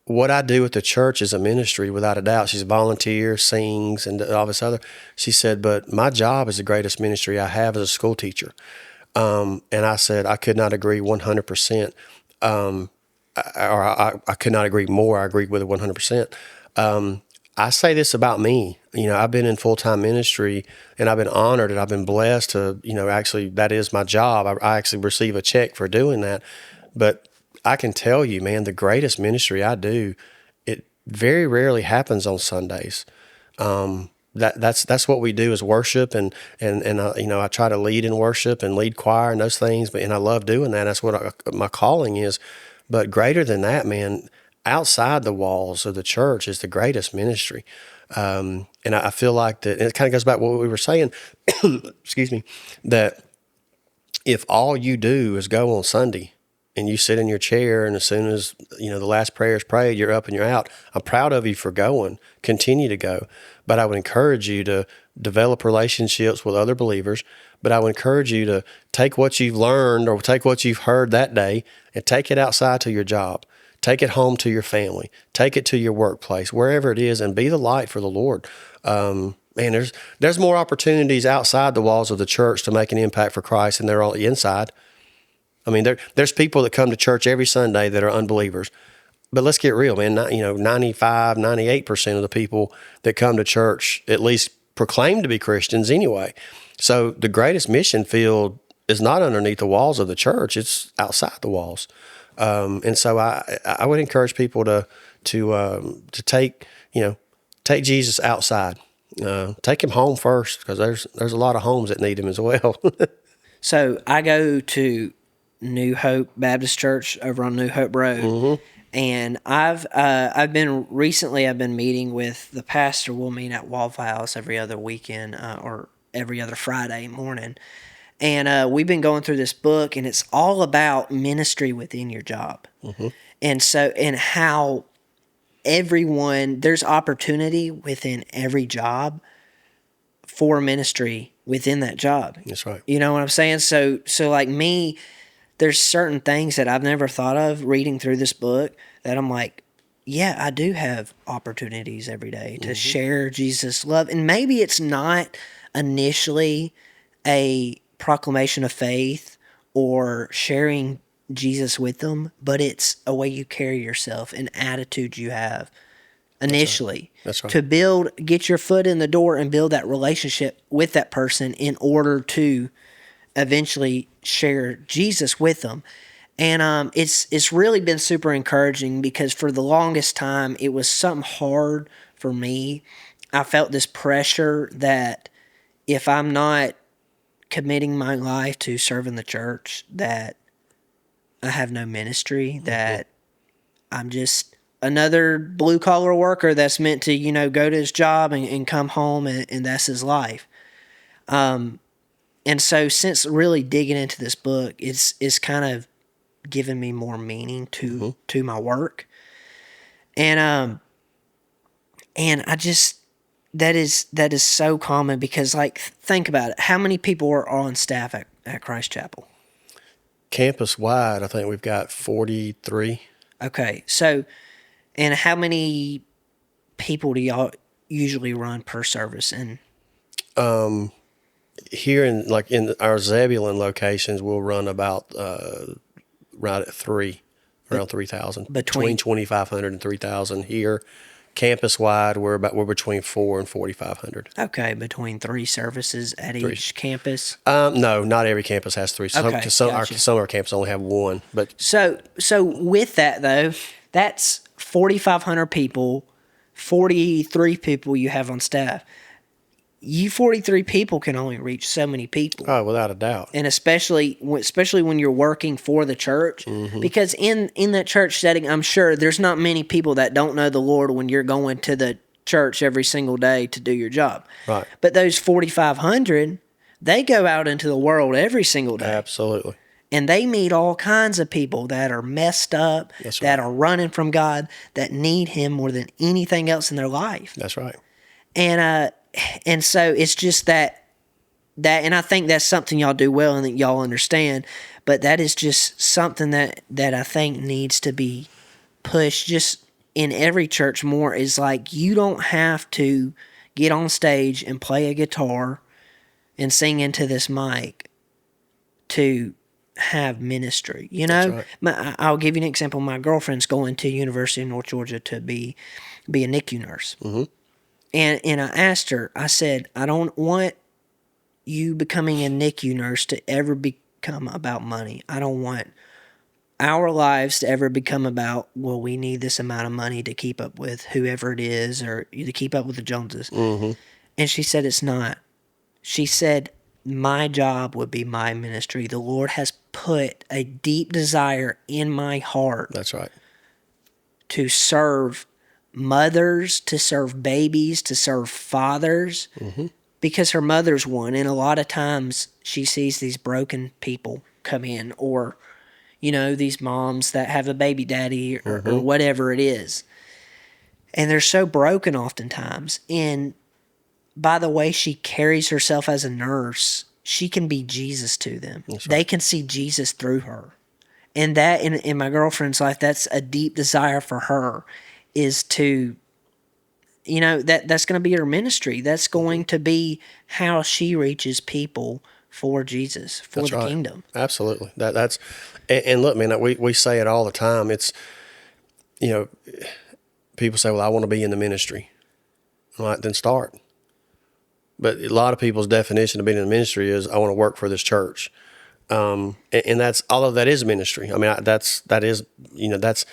what I do at the church is a ministry without a doubt. She's a volunteer, sings, and all this other. She said, but my job is the greatest ministry I have as a school teacher. And I said, I could not agree 100%. I could not agree more. I agreed with it 100%. I say this about me. I've been in full-time ministry, and I've been honored, and I've been blessed to, actually, that is my job. I actually receive a check for doing that. But I can tell you, man, the greatest ministry I do, it very rarely happens on Sundays. That's what we do is worship, and I try to lead in worship and lead choir and those things, and I love doing that. That's what my calling is. But greater than that, man, outside the walls of the church is the greatest ministry. And I feel like that, and it kind of goes back to what we were saying, excuse me, that if all you do is go on Sunday and you sit in your chair, and as soon as, the last prayer is prayed, you're up and you're out, I'm proud of you for going. Continue to go. But I would encourage you to develop relationships with other believers. But I would encourage you to take what you've learned or take what you've heard that day and take it outside to your job. Take it home to your family. Take it to your workplace, wherever it is, and be the light for the Lord. Man, there's more opportunities outside the walls of the church to make an impact for Christ than there are on the inside. I mean, there's people that come to church every Sunday that are unbelievers. But let's get real, man. 95, 98% of the people that come to church at least proclaim to be Christians anyway. So the greatest mission field is not underneath the walls of the church; it's outside the walls. And so I would encourage people to take Jesus outside. Take him home first, because there's a lot of homes that need him as well. So I go to New Hope Baptist Church over on New Hope Road. And I've been meeting with the pastor. We'll meet at Waffle House every other weekend or every other Friday morning. And we've been going through this book, and it's all about ministry within your job. And how there's opportunity within every job for ministry within that job. That's right. You know what I'm saying? So like me, there's certain things that I've never thought of reading through this book that I'm like, yeah, I do have opportunities every day to share Jesus' love. And maybe it's not initially a proclamation of faith or sharing Jesus with them, but it's a way you carry yourself, an attitude you have initially. That's right. To get your foot in the door and build that relationship with that person in order to eventually share Jesus with them. And it's really been super encouraging, because for the longest time it was something hard for me. I felt this pressure that if I'm not committing my life to serving the church, that I have no ministry, that I'm just another blue collar worker that's meant to, go to his job and come home and that's his life. And so since really digging into this book, it's kind of given me more meaning to my work. And I just, that is so common, because like, think about it. How many people are on staff at Christ Chapel? Campus wide, I think we've got 43. Okay. So, and how many people do y'all usually run per service? And here in our Zebulon locations, we'll run about right at around 3,000, between 2,500 and 3,000 here. Campus wide, we're between 4 and 4,500. Okay, between 3 services at each campus. No, not every campus has 3. Some of our campuses only have 1. But so with that though, that's 4,500 people, 43 people you have on staff. you 43 people can only reach so many people. Oh, without a doubt. And especially when you're working for the church, because in that church setting, I'm sure there's not many people that don't know the Lord when you're going to the church every single day to do your job. Right. But those 4,500, they go out into the world every single day. Absolutely. And they meet all kinds of people that are messed up, That's that right. are running from God, that need Him more than anything else in their life. That's right. And so it's just that, and I think that's something y'all do well and that y'all understand, but that is just something that I think needs to be pushed just in every church more, is like, you don't have to get on stage and play a guitar and sing into this mic to have ministry. You know, That's I'll give you an example. My girlfriend's going to University of North Georgia to be a NICU nurse. Mm-hmm. And I asked her, I said, I don't want you becoming a NICU nurse to ever become about money. I don't want our lives to ever become about, well, we need this amount of money to keep up with whoever it is, or to keep up with the Joneses. Mm-hmm. And she said, it's not. She said, my job would be my ministry. The Lord has put a deep desire in my heart. That's right. To serve mothers, to serve babies, to serve fathers, because her mother's one. And a lot of times she sees these broken people come in, or, you know, these moms that have a baby daddy or whatever it is. And they're so broken oftentimes. And by the way she carries herself as a nurse, she can be Jesus to them. That's right. They can see Jesus through her. And that, in my girlfriend's life, that's a deep desire for her, is to, you know, that's going to be her ministry. That's going to be how she reaches people for Jesus, for That's the right. kingdom. Absolutely. That's and look, man, we say it all the time. It's, you know, people say, well, I want to be in the ministry. I'm like, then start. But a lot of people's definition of being in the ministry is, I want to work for this church. And that's, although that is ministry. I mean, that is, you know, that's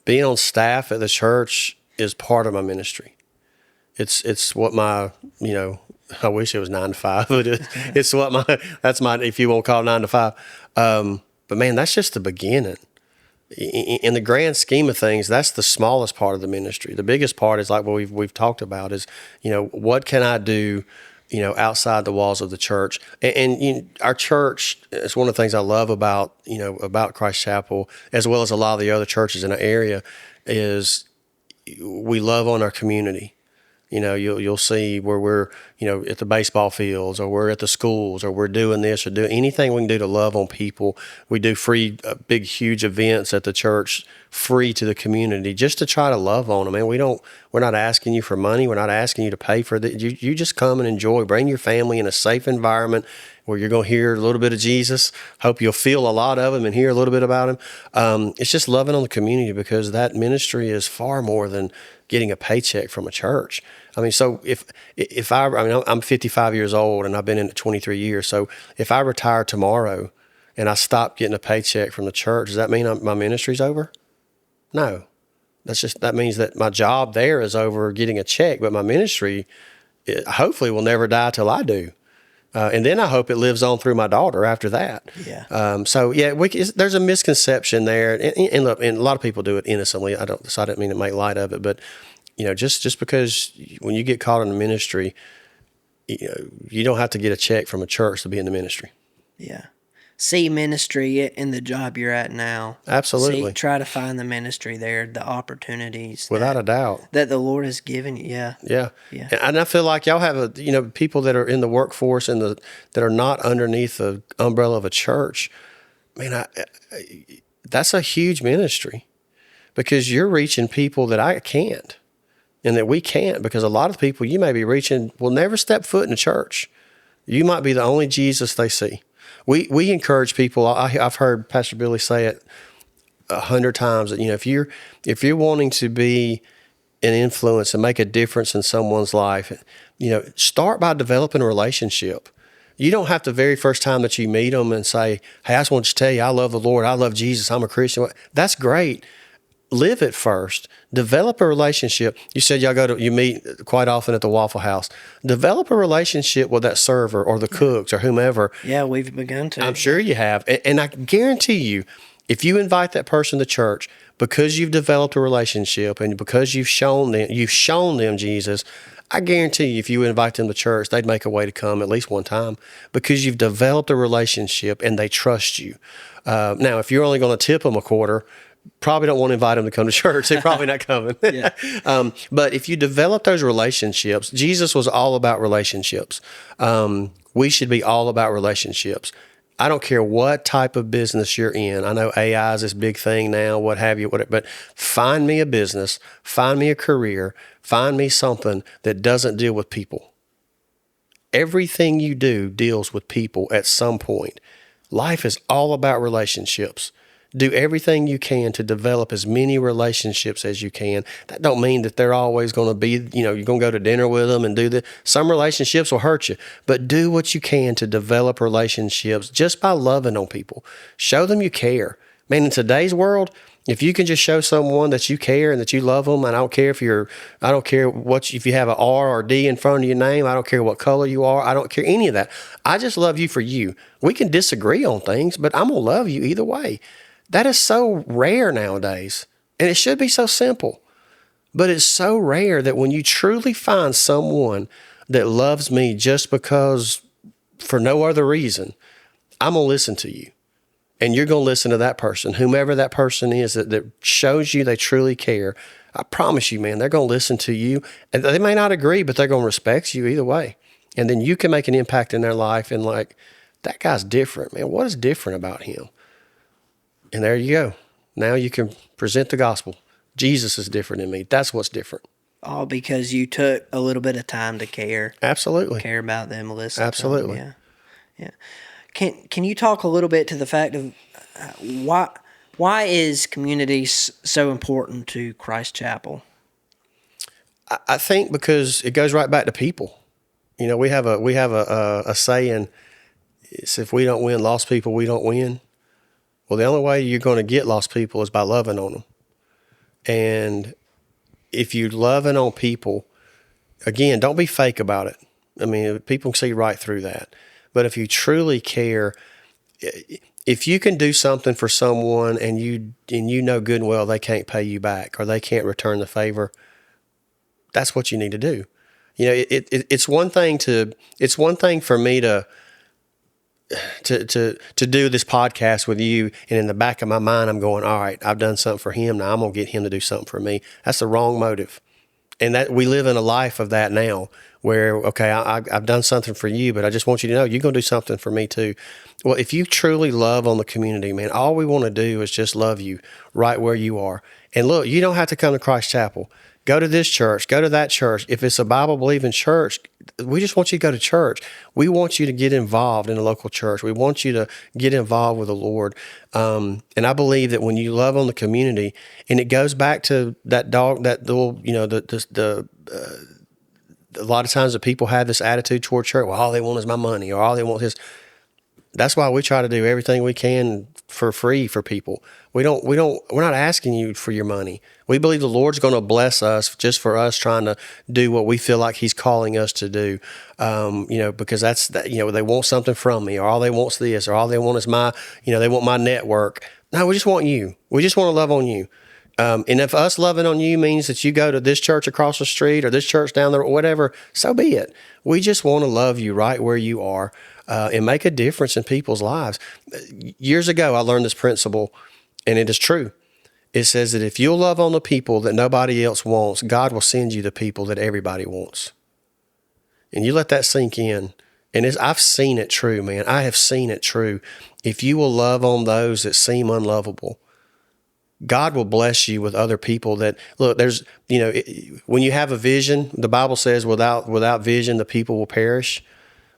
being on staff at the church is part of my ministry. It's what my, you know, I wish it was 9 to 5, but it's what that's my, if you won't call it 9 to 5. But man, that's just the beginning. In the grand scheme of things, that's the smallest part of the ministry. The biggest part is like what we've talked about is, you know, what can I do, you know, outside the walls of the church? And you know, our church is one of the things I love about, you know, about Christ Chapel, as well as a lot of the other churches in our area, is we love on our community. You know, you'll see where we're, you know, at the baseball fields, or we're at the schools, or we're doing this, or doing anything we can do to love on people. We do free, big, huge events at the church, free to the community, just to try to love on them. And we're not asking you for money. We're not asking you to pay for it. You just come and enjoy. Bring your family in a safe environment where you're going to hear a little bit of Jesus. Hope you'll feel a lot of him and hear a little bit about him. It's just loving on the community, because that ministry is far more than getting a paycheck from a church. I mean, so if I'm 55 years old and I've been in it 23 years. So if I retire tomorrow and I stop getting a paycheck from the church, does that mean my ministry's over? No. That means that my job there is over getting a check, but my ministry hopefully will never die till I do. And then I hope it lives on through my daughter after that. Yeah. So yeah, there's a misconception there, and look, and a lot of people do it innocently. I didn't mean to make light of it, but you know, just because when you get caught in the ministry, you know, you don't have to get a check from a church to be in the ministry. Yeah. See ministry in the job you're at now. Absolutely. Try to find the ministry there, the opportunities. Without a doubt. That the Lord has given you. Yeah. Yeah. Yeah. And I feel like y'all have people that are in the workforce and that are not underneath the umbrella of a church. Man, that's a huge ministry, because you're reaching people that I can't, and that we can't, because a lot of people you may be reaching will never step foot in a church. You might be the only Jesus they see. We encourage people. I've heard Pastor Billy say it 100 times that, you know, if you're wanting to be an influence and make a difference in someone's life, you know, start by developing a relationship. You don't have to, very first time that you meet them, and say, hey, I just want you to tell you, I love the Lord, I love Jesus, I'm a Christian. That's great. live it first. Develop a relationship. You said you meet quite often at the Waffle House. Develop a relationship with that server or the cooks or whomever. Yeah, we've begun to. I'm sure you have. And I guarantee you, if you invite that person to church because you've developed a relationship and because you've shown them Jesus, I guarantee you, if you invite them to church, they'd make a way to come at least one time because you've developed a relationship and they trust you. Now, if you're only going to tip them a quarter, probably don't want to invite them to come to church. They're probably not coming. But if you develop those relationships, Jesus was all about relationships. We should be all about relationships. I don't care what type of business you're in. I know AI is this big thing now, what have you, but find me a business, find me a career, find me something that doesn't deal with people. Everything you do deals with people at some point. Life is all about relationships. Do everything you can to develop as many relationships as you can. That don't mean that they're always going to be, you're going to go to dinner with them and do that. Some relationships will hurt you, but do what you can to develop relationships just by loving on people. Show them you care. Man, in today's world, if you can just show someone that you care and that you love them, and I don't care if you have an R or D in front of your name. I don't care what color you are. I don't care any of that. I just love you for you. We can disagree on things, but I'm going to love you either way. That is so rare nowadays, and it should be so simple, but it's so rare that when you truly find someone that loves me just because for no other reason, I'm going to listen to you, and you're going to listen to that person, whomever that person is that shows you they truly care. I promise you, man, they're going to listen to you, and they may not agree, but they're going to respect you either way, and then you can make an impact in their life, and like, that guy's different, man. What is different about him? And there you go. Now you can present the gospel. Jesus is different than me. That's what's different. All because you took a little bit of time to care. Absolutely. Care about them, listen. Absolutely. To them. Yeah. Can you talk a little bit to the fact of why is community so important to Christ Chapel? I think because it goes right back to people. We have a saying. It's if we don't win lost people, we don't win. Well, the only way you're going to get lost people is by loving on them. And if you're loving on people, again, don't be fake about it. I mean, people can see right through that. But if you truly care, if you can do something for someone and you know good and well they can't pay you back or they can't return the favor, that's what you need to do. It's one thing for me to do this podcast with you, and in the back of my mind, I'm going, all right, I've done something for him. Now I'm going to get him to do something for me. That's the wrong motive. And that we live in a life of that now where, okay, I've done something for you, but I just want you to know you're going to do something for me too. Well, if you truly love on the community, man, all we want to do is just love you right where you are. And look, you don't have to come to Christ Chapel. Go to this church, go to that church. If it's a Bible-believing church, we just want you to go to church. We want you to get involved in a local church. We want you to get involved with the Lord. And I believe that when you love on the community, and it goes back to that little, a lot of times the people have this attitude toward church. Well, all they want is my money, or all they want is. That's why we try to do everything we can for free for people. We're not asking you for your money. We believe the Lord's going to bless us just for us trying to do what we feel like He's calling us to do. Because they want something from me, or all they want is this, or all they want is they want my network. No, we just want you. We just want to love on you. And if us loving on you means that you go to this church across the street or this church down there, whatever, so be it. We just want to love you right where you are and make a difference in people's lives. Years ago, I learned this principle, and it is true. It says that if you'll love on the people that nobody else wants, God will send you the people that everybody wants. And you let that sink in. And I've seen it true, man. I have seen it true. If you will love on those that seem unlovable, God will bless you with other people that, look, there's, when you have a vision, the Bible says without vision, the people will perish.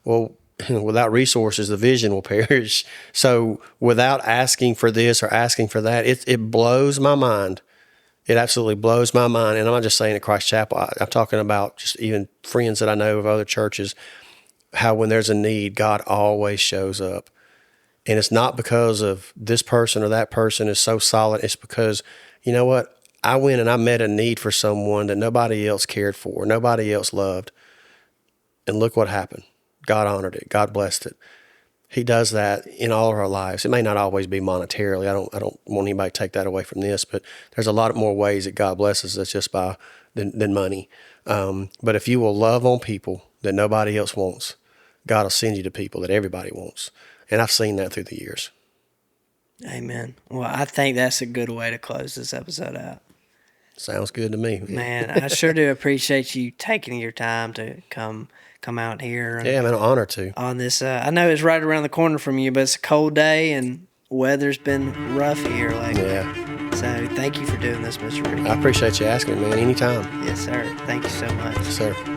Well, without resources, the vision will perish. So without asking for this or asking for that, it blows my mind. It absolutely blows my mind. And I'm not just saying at Christ Chapel. I'm talking about just even friends that I know of other churches, how when there's a need, God always shows up. And it's not because of this person or that person is so solid. It's because, you know what? I went and I met a need for someone that nobody else cared for, nobody else loved. And look what happened. God honored it. God blessed it. He does that in all of our lives. It may not always be monetarily. I don't want anybody to take that away from this, but there's a lot more ways that God blesses us just by than money. But if you will love on people that nobody else wants, God will send you to people that everybody wants. And I've seen that through the years. Amen. Well, I think that's a good way to close this episode out. Sounds good to me. Man, I sure do appreciate you taking your time to come out here. Yeah, man, an honor to. On this, I know it's right around the corner from you, but it's a cold day and weather's been rough here lately. Yeah. So thank you for doing this, Mr. Ricky. I appreciate you asking, man. Anytime. Yes, sir. Thank you so much. Yes, sir.